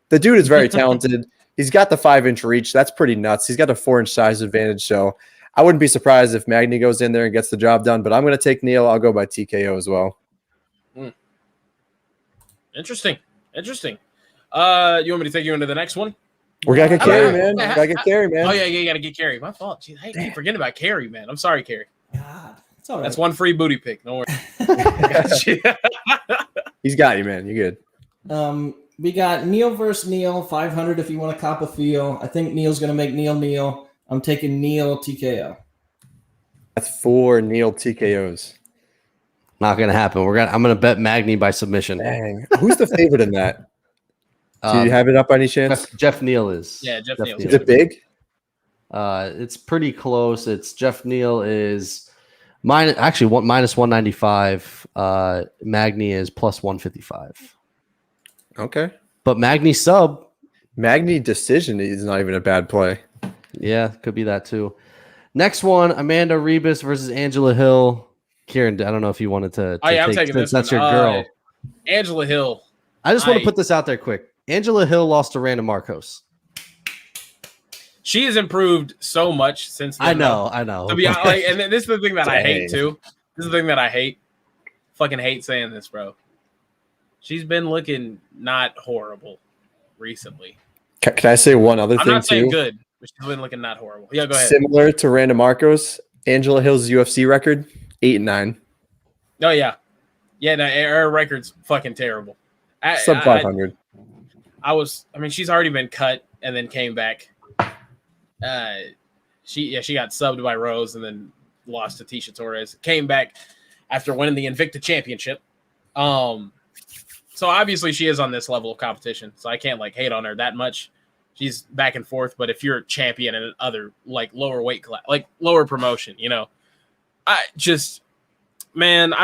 the dude is very talented. He's got the 5-inch reach. That's pretty nuts. He's got a 4-inch size advantage. So I wouldn't be surprised if Magny goes in there and gets the job done, but I'm going to take Neal. I'll go by TKO as well. Interesting. You want me to take you into the next one? We got to get Carey, man. Gotta get Carey, man. Oh, yeah, you got to get Carey. My fault. Jeez, I keep forgetting about Carey, man. I'm sorry, Carey. God, it's all right. That's one free booty pick. Don't worry. He's got you, man. You're good. We got Neal versus Neal, 500 if you want to cop a feel. I think Neal's going to make Neal. I'm taking Neal TKO. That's 4 Neal TKOs. Not going to happen. I'm going to bet Magny by submission. Dang. Who's the favorite in that? Do you have it up by any chance? Jeff Neal is. Yeah, Jeff Neal. Is it big? It's pretty close. It's Jeff Neal is minus 195. Magny is plus 155. Okay. But Magny sub. Magny decision is not even a bad play. Yeah, could be that too. Next one, Amanda Ribas versus Angela Hill. Kieran, I don't know if you wanted to I'm taking this. That's your girl. Angela Hill. I just want to put this out there quick. Angela Hill lost to Randa Marcos. She has improved so much since then. I know. To be honest, and this is the thing that I hate too. This is the thing that I hate. Fucking hate saying this, bro. She's been looking not horrible recently. Can I say one other thing too? I'm not saying good, but she's been looking not horrible. Yeah, go ahead. Similar to Randa Marcos, Angela Hill's UFC record, 8-9. Oh yeah. Yeah, no, her record's fucking terrible. Sub 500. She's already been cut and then came back. She got subbed by Rose and then lost to Tisha Torres. Came back after winning the Invicta Championship. So obviously she is on this level of competition. So I can't hate on her that much. She's back and forth, but if you're a champion in other lower weight class, lower promotion, I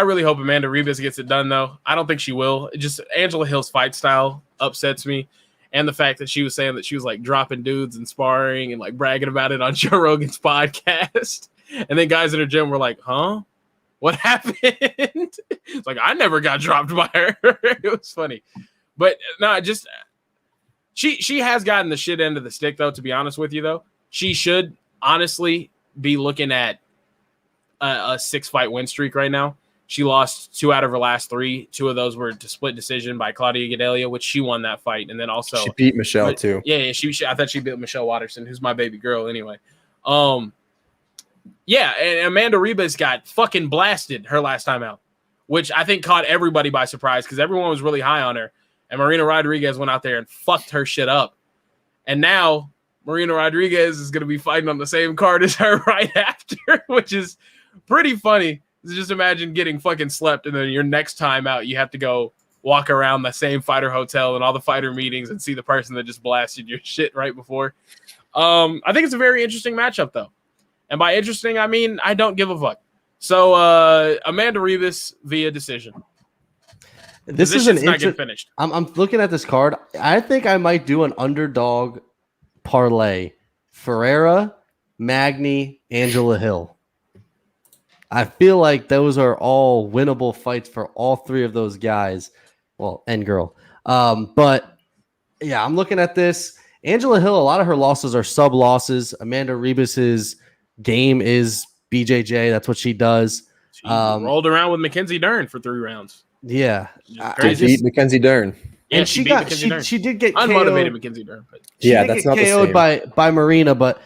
really hope Amanda Ribas gets it done, though. I don't think she will. Angela Hill's fight style upsets me. And the fact that she was saying that she was dropping dudes and sparring and bragging about it on Joe Rogan's podcast. And then guys in her gym were like, huh? What happened? It's like, I never got dropped by her. It was funny. But no, just she has gotten the shit end of the stick, though, to be honest with you, though. She should honestly be looking at a 6-fight win streak right now. She lost 2 out of her last 3. 2 of those were to split decision by Claudia Gadelha, which she won that fight. And then also she beat Michelle too. Yeah, I thought she beat Michelle Waterson, who's my baby girl anyway. Yeah, and Amanda Ribas got fucking blasted her last time out, which I think caught everybody by surprise because everyone was really high on her. And Marina Rodriguez went out there and fucked her shit up. And now Marina Rodriguez is going to be fighting on the same card as her right after, which is pretty funny. Just imagine getting fucking slept, and then your next time out, you have to go walk around the same fighter hotel and all the fighter meetings and see the person that just blasted your shit right before. I think it's a very interesting matchup, though. And by interesting, I mean I don't give a fuck. So Amanda Ribas via decision. This is not getting finished. I'm looking at this card. I think I might do an underdog parlay. Ferreira, Magny, Angela Hill. I feel like those are all winnable fights for all 3 of those guys. Well, and girl. But yeah, I'm looking at this. Angela Hill, a lot of her losses are sub losses. Amanda Ribas's game is BJJ. That's what she does. She rolled around with Mackenzie Dern for 3 rounds. Yeah. She beat Mackenzie Dern. Yeah, and she did get unmotivated Mackenzie Dern. But yeah, that's not KO'd by Marina. But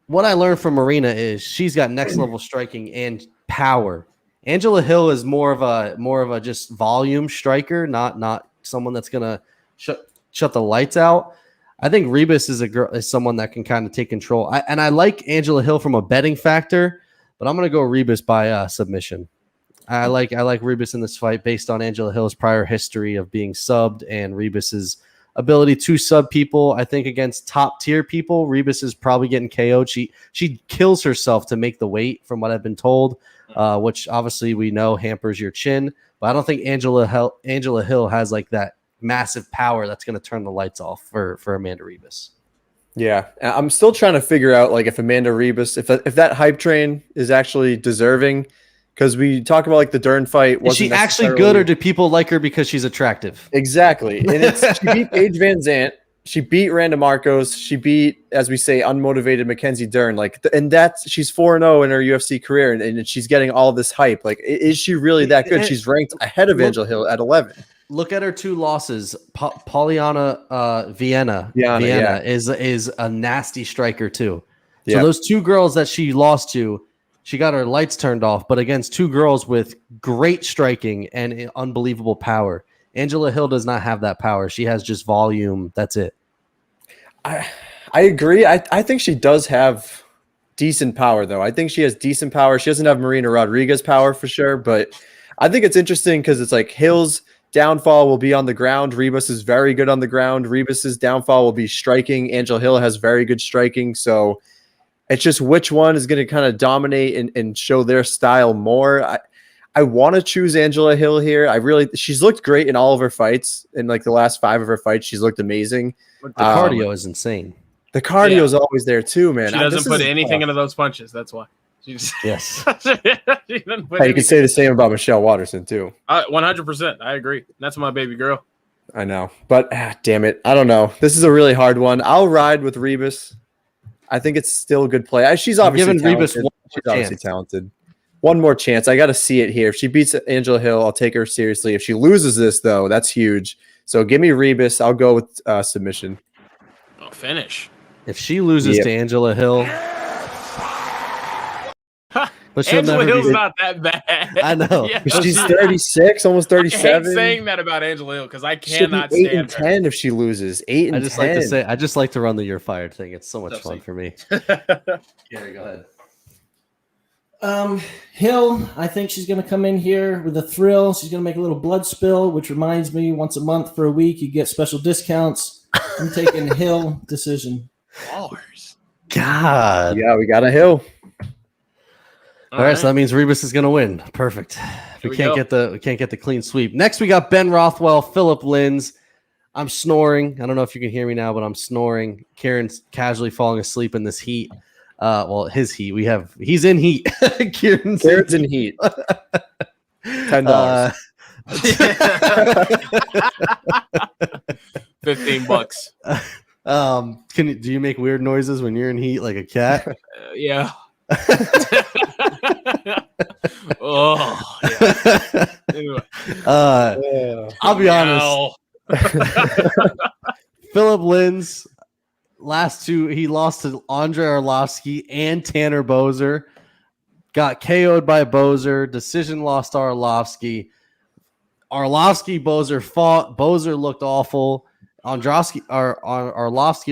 what I learned from Marina is she's got next level striking and power. Angela Hill is more of a just volume striker, not someone that's gonna shut the lights out. I think Ribas is someone that can kind of take control. I like Angela Hill from a betting factor, but I'm gonna go Ribas by submission. I like Ribas in this fight based on Angela Hill's prior history of being subbed and Ribas's ability to sub people. I think against top tier people, Ribas is probably getting KO'd. She kills herself to make the weight, from what I've been told, which obviously we know hampers your chin. But I don't think Angela Hill has like that massive power that's going to turn the lights off for Amanda Ribas. Yeah, I'm still trying to figure out like if Amanda Ribas, if that hype train is actually deserving. Because we talk about like the Dern fight. Is she actually good, or do people like her because she's attractive? Exactly. And she beat Paige Van Zandt. She beat Randa Marcos. She beat, as we say, unmotivated Mackenzie Dern. She's 4-0 in her UFC career, and she's getting all this hype. Like, is she really that good? She's ranked ahead of Angela Hill at 11. Look at her 2 losses. Polyana Vienna is a nasty striker too. So those 2 girls that she lost to, she got her lights turned off, but against 2 girls with great striking and unbelievable power. Angela Hill does not have that power. She has just volume. That's it. I agree. I think she does have decent power, though. I think she has decent power. She doesn't have Marina Rodriguez power for sure, but I think it's interesting because it's like Hill's downfall will be on the ground. Ribas is very good on the ground. Ribas's downfall will be striking. Angela Hill has very good striking, so it's just which one is going to kind of dominate and show their style more. I want to choose Angela Hill here. She's looked great in all of her fights. In like the last 5 of her fights, she's looked amazing. The cardio is insane. The cardio is always there too, man. She doesn't put anything into those punches. That's why. Yes. You can say the same about Michelle Waterson too. 100%. I agree. That's my baby girl. I know, but damn it, I don't know. This is a really hard one. I'll ride with Ribas. I think it's still a good play. She's obviously talented. One more chance. I got to see it here. If she beats Angela Hill, I'll take her seriously. If she loses this, though, that's huge. So give me Ribas. I'll go with submission. Oh, finish. If she loses to Angela Hill, but Angela Hill's not that bad. I know. Yeah. She's 36, almost 37. I hate saying that about Angela Hill because I cannot stand 8-10 if she loses. 8-10. I just like to run the "you're fired" thing. It's so much fun for me. Gary, go ahead. Hill, I think she's going to come in here with a thrill. She's going to make a little blood spill, which reminds me, once a month for a week, you get special discounts. I'm taking Hill decision. God. Yeah, we got a Hill. All right, so that means Ribas is going to win. Perfect. We can't get the clean sweep. Next, we got Ben Rothwell, Philipe Lins. I'm snoring. I don't know if you can hear me now, but I'm snoring. Karen's casually falling asleep in this heat. Well, his heat. He's in heat. Kieran's Kieran's in heat. $10. $15. Do you make weird noises when you're in heat like a cat? Yeah. Oh, yeah. Anyway. I'll be honest. Philipe Lins, last two, he lost to Andre Arlovsky and Tanner Boser. Got KO'd by Boser. Decision lost to Arlovsky. Boser fought. Boser looked awful. Arlovsky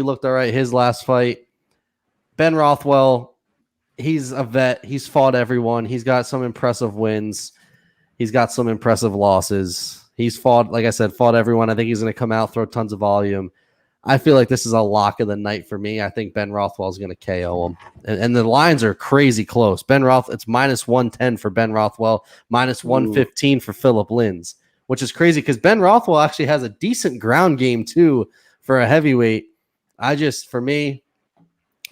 looked all right his last fight. Ben Rothwell, he's a vet. He's fought everyone. He's got some impressive wins. He's got some impressive losses. He's fought, like I said, fought everyone. I think he's going to come out, throw tons of volume. I feel like this is a lock of the night for me. I think Ben Rothwell is going to KO him. And the lines are crazy close. It's minus 110 for Ben Rothwell, minus 115 for Philipe Lins, which is crazy because Ben Rothwell actually has a decent ground game too for a heavyweight. For me,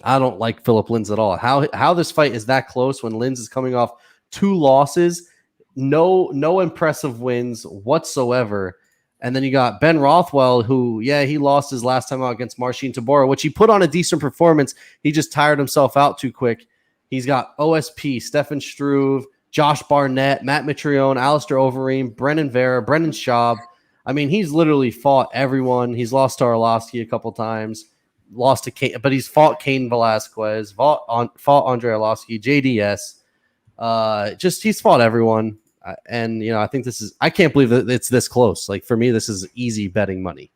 I don't like Philipe Lins at all. How this fight is that close when Lins is coming off 2 losses, no impressive wins whatsoever. And then you got Ben Rothwell, who, he lost his last time out against Marcin Tybura, which he put on a decent performance. He just tired himself out too quick. He's got OSP, Stefan Struve, Josh Barnett, Matt Mitrione, Alistair Overeem, Brennan Vera, Brendan Schaub. I mean, he's literally fought everyone. He's lost to Arlovsky a couple times, lost to Kane, but he's fought Cain Velasquez, fought Andre Arlovsky, JDS. He's fought everyone. And, I think I can't believe that it's this close. Like, for me, this is easy betting money.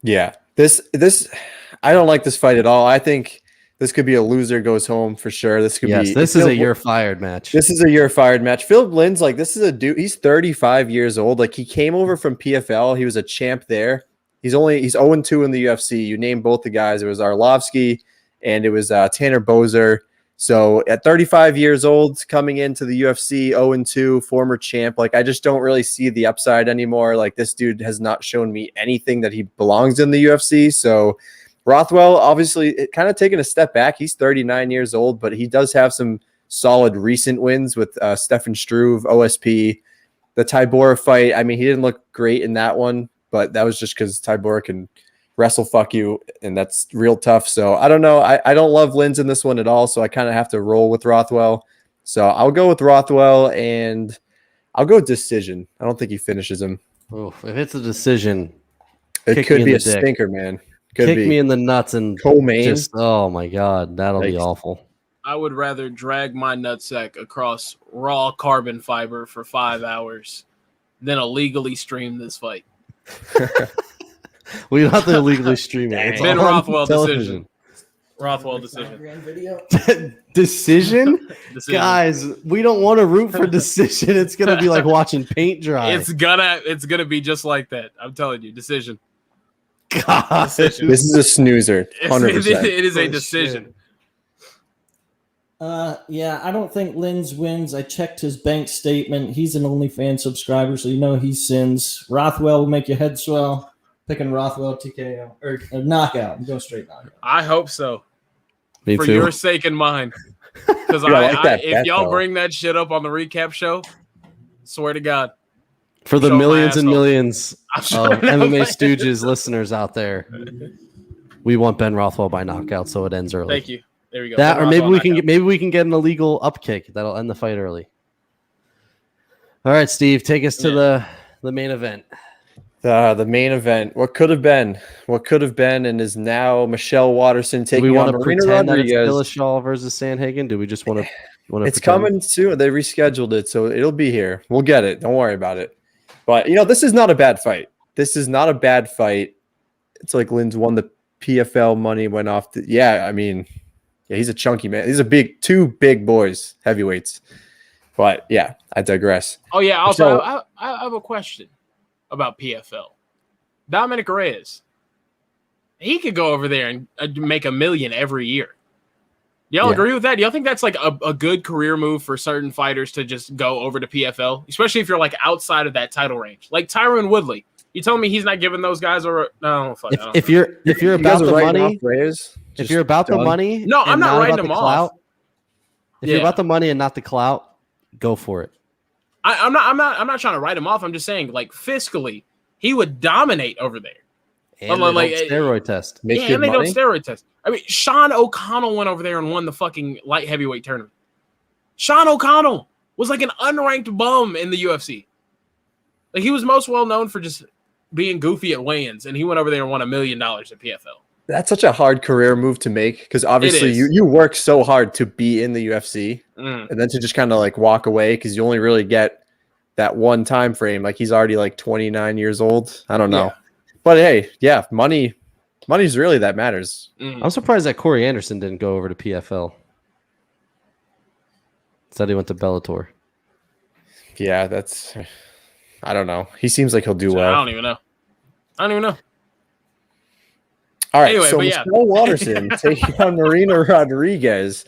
Yeah. I don't like this fight at all. I think this could be a loser goes home for sure. This is a you're fired match. This is a you're fired match. Philipe Lins, like, this is a dude. He's 35 years old. Like, he came over from PFL. He was a champ there. He's 0-2 in the UFC. You named both the guys. It was Arlovsky and it was Tanner Boser. So at 35 years old, coming into the UFC, 0-2, former champ, like, I just don't really see the upside anymore. Like, this dude has not shown me anything that he belongs in the UFC. So Rothwell, obviously, kind of taking a step back. He's 39 years old, but he does have some solid recent wins with Stefan Struve, OSP. The Tybura fight, I mean, he didn't look great in that one, but that was just because Tybura can wrestle fuck you, and that's real tough. So I don't know. I don't love Lins in this one at all, so I kind of have to roll with Rothwell. So I'll go with Rothwell, and I'll go decision. I don't think he finishes him. Oof, if it's a decision, it could be a stinker, man. Kick me in the nuts and co-main. Oh my god, that'll be awful. I would rather drag my nutsack across raw carbon fiber for 5 hours than illegally stream this fight. We don't have to illegally stream it. It's Ben all on Rothwell television. Rothwell decision. Decision? Guys, we don't want to root for decision. It's gonna be like watching paint dry. It's gonna be just like that. I'm telling you, decision. God. Decision. This is a snoozer. 100%. It is a decision. I don't think Lins wins. I checked his bank statement. He's an OnlyFans subscriber, so he sins. Rothwell will make your head swell. Picking Rothwell TKO or knockout. I'm going straight knockout. I hope so. Me for too. your sake and mine. Because if y'all bring that shit up on the recap show, swear to God. For the millions and millions of MMA Stooges listeners out there, we want Ben Rothwell by knockout, so it ends early. Thank you. There we go. That, or maybe we can get an illegal upkick that'll end the fight early. All right, Steve, take us to the main event. The main event. What could have been, and is now Michelle Waterson taking on Marina Rodriguez. That it's Dillashaw versus Sandhagen? Do we just want to? It's coming soon. They rescheduled it, so it'll be here. We'll get it. Don't worry about it. But this is not a bad fight. It's like Lins won the PFL money, went off. He's a chunky man. These are two big boys, heavyweights. But yeah, I digress. Oh yeah. Also, I have a question about PFL. Dominic Reyes, he could go over there and make $1 million every year. Y'all agree with that? Do y'all think that's like a good career move for certain fighters to just go over to PFL, especially if you're like outside of that title range? Like Tyron Woodley, you telling me he's not giving those guys if you're about the money, If you're about the money, No, I'm and not writing about him the off. clout, if you're Yeah. about the money and not the clout, go for it. I'm not trying to write him off. I'm just saying, like, fiscally, he would dominate over there. And But, they like, don't steroid test. Make yeah, good and they don't money. steroid test. I mean, Sean O'Connell went over there and won the fucking light heavyweight tournament. Sean O'Connell was like an unranked bum in the UFC. Like, he was most well known for just being goofy at weigh-ins, and he went over there and won $1 million at PFL. That's such a hard career move to make because obviously is. you work so hard to be in the UFC Mm. and then to just kind of like walk away because you only really get that one time frame. Like he's already like 29 years old. I don't know. Yeah. But hey, yeah, money's really that matters. Mm. I'm surprised that Corey Anderson didn't go over to PFL. Said he went to Bellator. Yeah, I don't know. He seems like he'll do So, well. I don't even know. All right, Anyway, so but yeah. Michelle Waterson taking on Marina Rodriguez.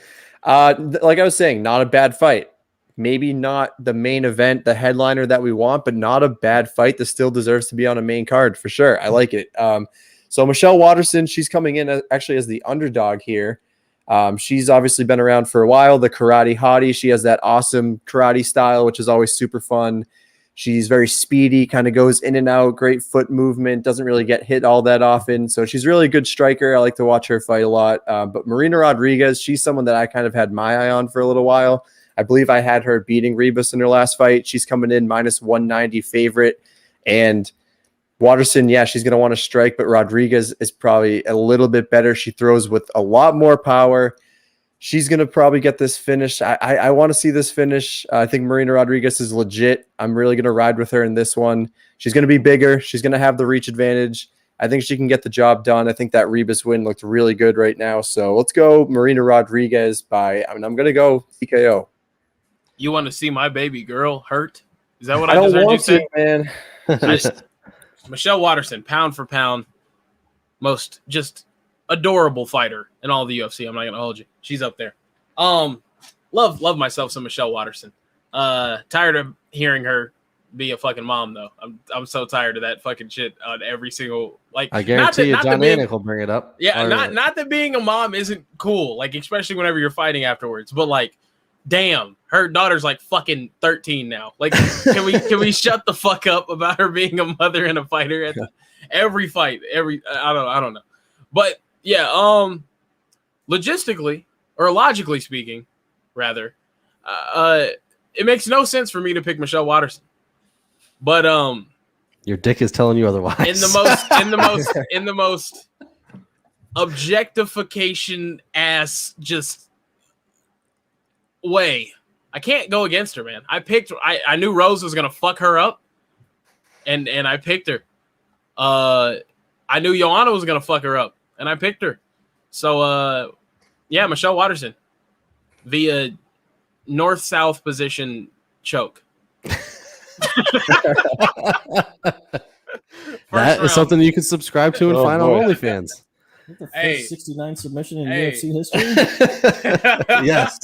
Like I was saying, not a bad fight. Maybe not the main event, the headliner that we want, but not a bad fight that still deserves to be on a main card for sure. I like it. So Michelle Waterson, she's coming in actually as the underdog here. She's obviously been around for a while, the karate hottie. She has that awesome karate style, which is always super fun. She's very speedy, kind of goes in and out, great foot movement, doesn't really get hit all that often. So she's really a good striker. I like to watch her fight a lot. But Marina Rodriguez, she's someone that I kind of had my eye on for a little while. I believe I had her beating Ribas in her last fight. She's coming in minus 190 favorite. And Waterson, yeah, she's going to want to strike, but Rodriguez is probably a little bit better. She throws with a lot more power. She's going to probably get this finish. I want to see this finish. I think Marina Rodriguez is legit. I'm really going to ride with her in this one. She's going to be bigger. She's going to have the reach advantage. I think she can get the job done. I think that Ribas win looked really good right now. So let's go Marina Rodriguez I'm going to go TKO. You want to see my baby girl hurt? Is that what I I don't just heard you want say? to, man. Michelle Waterson, pound for pound, most just adorable fighter in all the UFC. I'm not gonna hold you. She's up there. Love myself some Michelle Waterson. Tired of hearing her be a fucking mom though. I'm so tired of that fucking shit on every single like. I guarantee you, John Anik will bring it up. Yeah, Or- not that being a mom isn't cool, like especially whenever you're fighting afterwards. But like, damn, her daughter's like fucking 13 now. Like, can we shut the fuck up about her being a mother and a fighter at every fight? I don't know. But yeah, logistically or logically speaking, rather, it makes no sense for me to pick Michelle Waterson. But your dick is telling you otherwise. in the most objectification ass just way, I can't go against her, man. I knew Rose was gonna fuck her up, and I picked her. I knew Joanna was gonna fuck her up, and I picked her. So yeah, Michelle Waterson via north-south position choke. That is something you can subscribe to and find on OnlyFans. The first Hey. 69 submission in Hey. UFC history. Yes.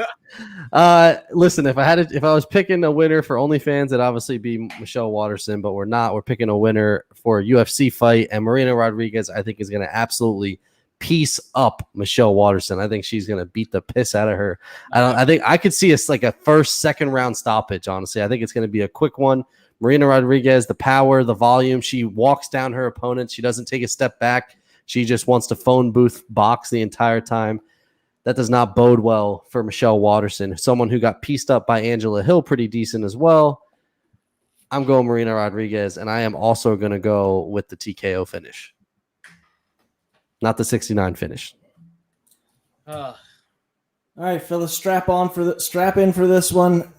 Listen, if I was picking a winner for OnlyFans, it'd obviously be Michelle Waterson, but we're not. We're picking a winner for a UFC fight, and Marina Rodriguez, I think, is going to absolutely piece up Michelle Waterson. I think she's going to beat the piss out of her. I think I could see a second round stoppage. Honestly, I think it's going to be a quick one. Marina Rodriguez, the power, the volume. She walks down her opponent. She doesn't take a step back. She just wants to phone booth box the entire time. That does not bode well for Michelle Waterson, someone who got pieced up by Angela Hill pretty decent as well. I'm going Marina Rodriguez, and I am also going to go with the TKO finish. Not the 69 finish. All right, fellas, strap in for this one.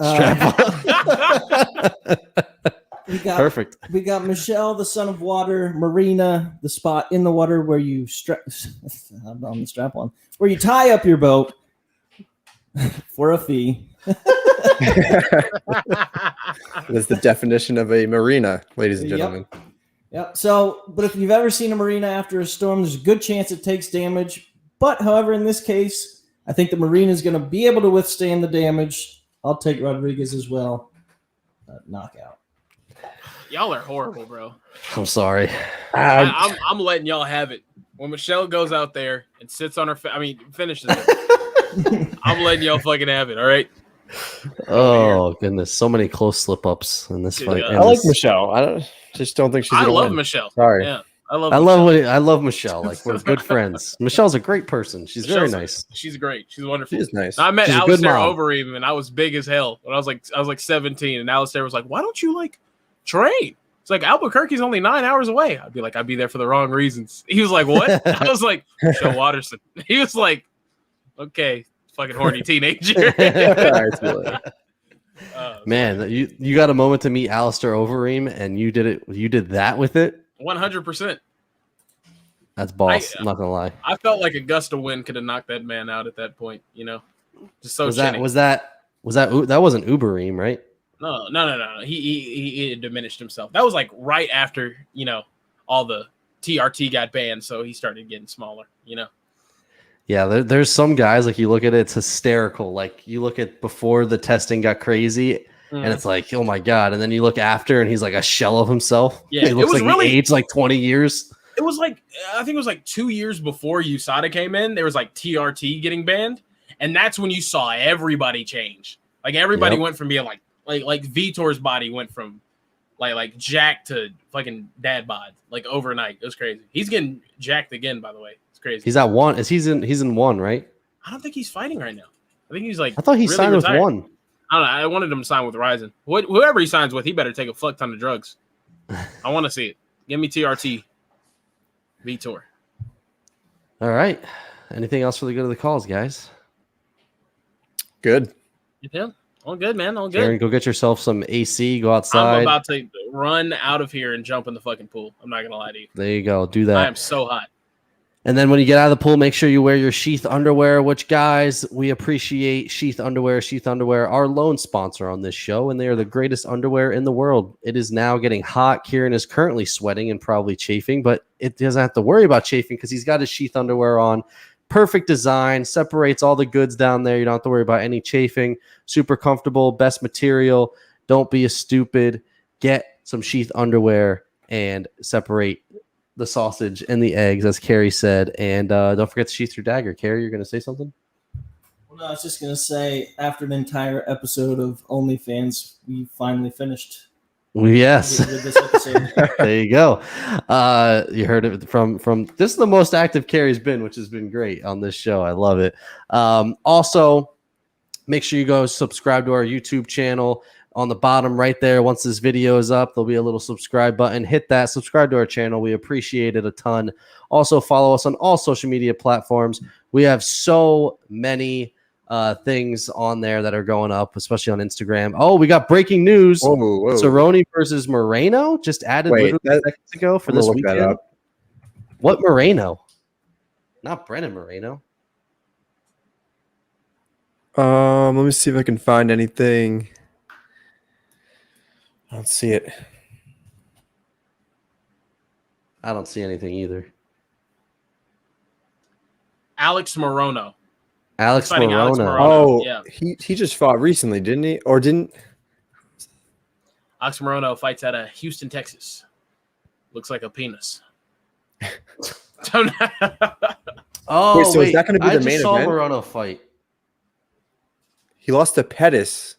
Perfect. We got Michelle, the son of water, Marina, the spot in the water where you I'm on the strap on, where you tie up your boat for a fee. That's the definition of a marina, ladies and gentlemen. Yep. So, but if you've ever seen a marina after a storm, there's a good chance it takes damage. But, however, in this case, I think the marina is going to be able to withstand the damage. I'll take Rodriguez as well. Knockout. Y'all are horrible, bro. I'm sorry. I'm letting y'all have it. when Michelle goes out there and sits on her, finishes it, I'm letting y'all fucking have it. All right. Oh goodness, so many close slip ups in this Dude, fight. I I like Michelle. I just don't think she's I gonna love win. Michelle. Sorry. Yeah, I love. I love Michelle. Like we're good friends. Michelle's a great person. She's very nice. She's great. She's wonderful. She is nice. I met She's a good Alistair mom. Overeem, and I was big as hell when I was like 17, and Alistair was like, "Why don't you like train?" It's like Albuquerque's only 9 hours away. I'd be like, "I'd be there for the wrong reasons." He was like, "What?" I was like, "Show Waterson." He was like, "Okay, fucking horny teenager." Man, you got a moment to meet Alistair Overeem, and you did it. You did that with it. 100%. That's boss. I'm not gonna lie. I felt like a gust of wind could have knocked that man out at that point. You know, just so Was chinny. that wasn't Ubereem, right? No. He diminished himself. That was like right after, all the TRT got banned, so he started getting smaller, Yeah, there's some guys, like you look at it, it's hysterical. Like you look at before the testing got crazy, and it's like, oh my god. And then you look after, and he's like a shell of himself. Yeah, he looks like he aged like 20 years. It was like, I think it was like 2 years before USADA came in. There was like TRT getting banned, and that's when you saw everybody change. Like everybody went from being like Vitor's body went from like jacked to fucking dad bod like overnight. It was crazy. He's getting jacked again, by the way. It's crazy. He's at one. He's in one, right? I don't think he's fighting right now. I think he's like. I thought he really signed retired. with one. I don't know. I wanted him to sign with Ryzen. Whoever he signs with, he better take a fuck ton of drugs. I want to see it. Give me TRT. Vitor. All right. Anything else for the good of the calls, guys? Good. Yeah. All good, man. All good. Aaron, go get yourself some AC. Go outside. I'm about to run out of here and jump in the fucking pool. I'm not going to lie to you. There you go. Do that. I am so hot. And then when you get out of the pool, make sure you wear your Sheath underwear, which, guys, we appreciate Sheath underwear. Sheath underwear, our lone sponsor on this show, and they are the greatest underwear in the world. It is now getting hot. Kieran is currently sweating and probably chafing, but it doesn't have to worry about chafing because he's got his Sheath underwear on. Perfect design, separates all the goods down there. You don't have to worry about any chafing. Super comfortable, best material. Don't be a stupid. Get some Sheath underwear and separate the sausage and the eggs, as Carrie said. And don't forget to sheath your dagger. Carrie, you're going to say something? Well, no, I was just going to say, after an entire episode of OnlyFans, we finally finished. Yes. With this episode. There you go. You heard it from this is the most active Carrie's been, which has been great on this show. I love it. Also, make sure you go subscribe to our YouTube channel. On the bottom right there, once this video is up, there'll be a little subscribe button. Hit that. Subscribe to our channel. We appreciate it a ton. Also, follow us on all social media platforms. We have so many things on there that are going up, especially on Instagram. Oh, we got breaking news. Whoa. Cerrone versus Moreno just added literally seconds ago for this weekend. That up. What Moreno? Not Brennan Moreno. Let me see if I can find anything. I don't see it. I don't see anything either. Alex Morono. Alex Morono. Oh, yeah. He just fought recently, didn't he? Or didn't? Alex Morono fights out of Houston, Texas. Looks like a penis. Oh, wait, so is that going to be the main saw event? Morono fight. He lost to Pettis.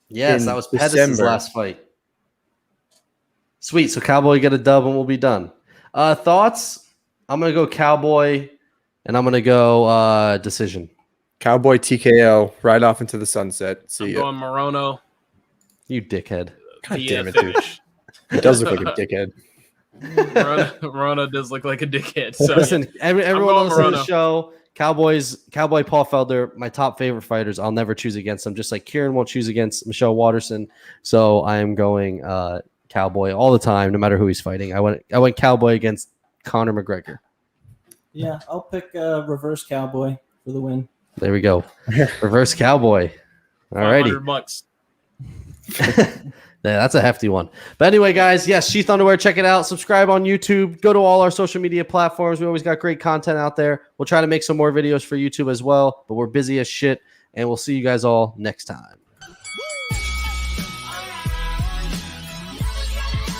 Yes, in that was Pettis' December. last fight. Sweet. So Cowboy get a dub and we'll be done. Thoughts? I'm going to go Cowboy and I'm going to go decision. Cowboy TKO right off into the sunset. See I'm ya. going Morono. You dickhead. God via damn it, dude. finish. He does look like a dickhead. Morono does look like a dickhead. So Listen, everyone going listen to the Morono. show. Cowboy Paul Felder, my top favorite fighters. I'll never choose against them, just like Kieran won't choose against Michelle Waterson. So I am going Cowboy all the time, no matter who he's fighting. I went Cowboy against Conor McGregor. Yeah, I'll pick reverse Cowboy for the win. There we go. Reverse Cowboy. All righty. $500. Yeah, that's a hefty one. But anyway, guys, yes, Sheath Underwear, check it out. Subscribe on YouTube. Go to all our social media platforms. We always got great content out there. We'll try to make some more videos for YouTube as well, but we're busy as shit, and we'll see you guys all next time.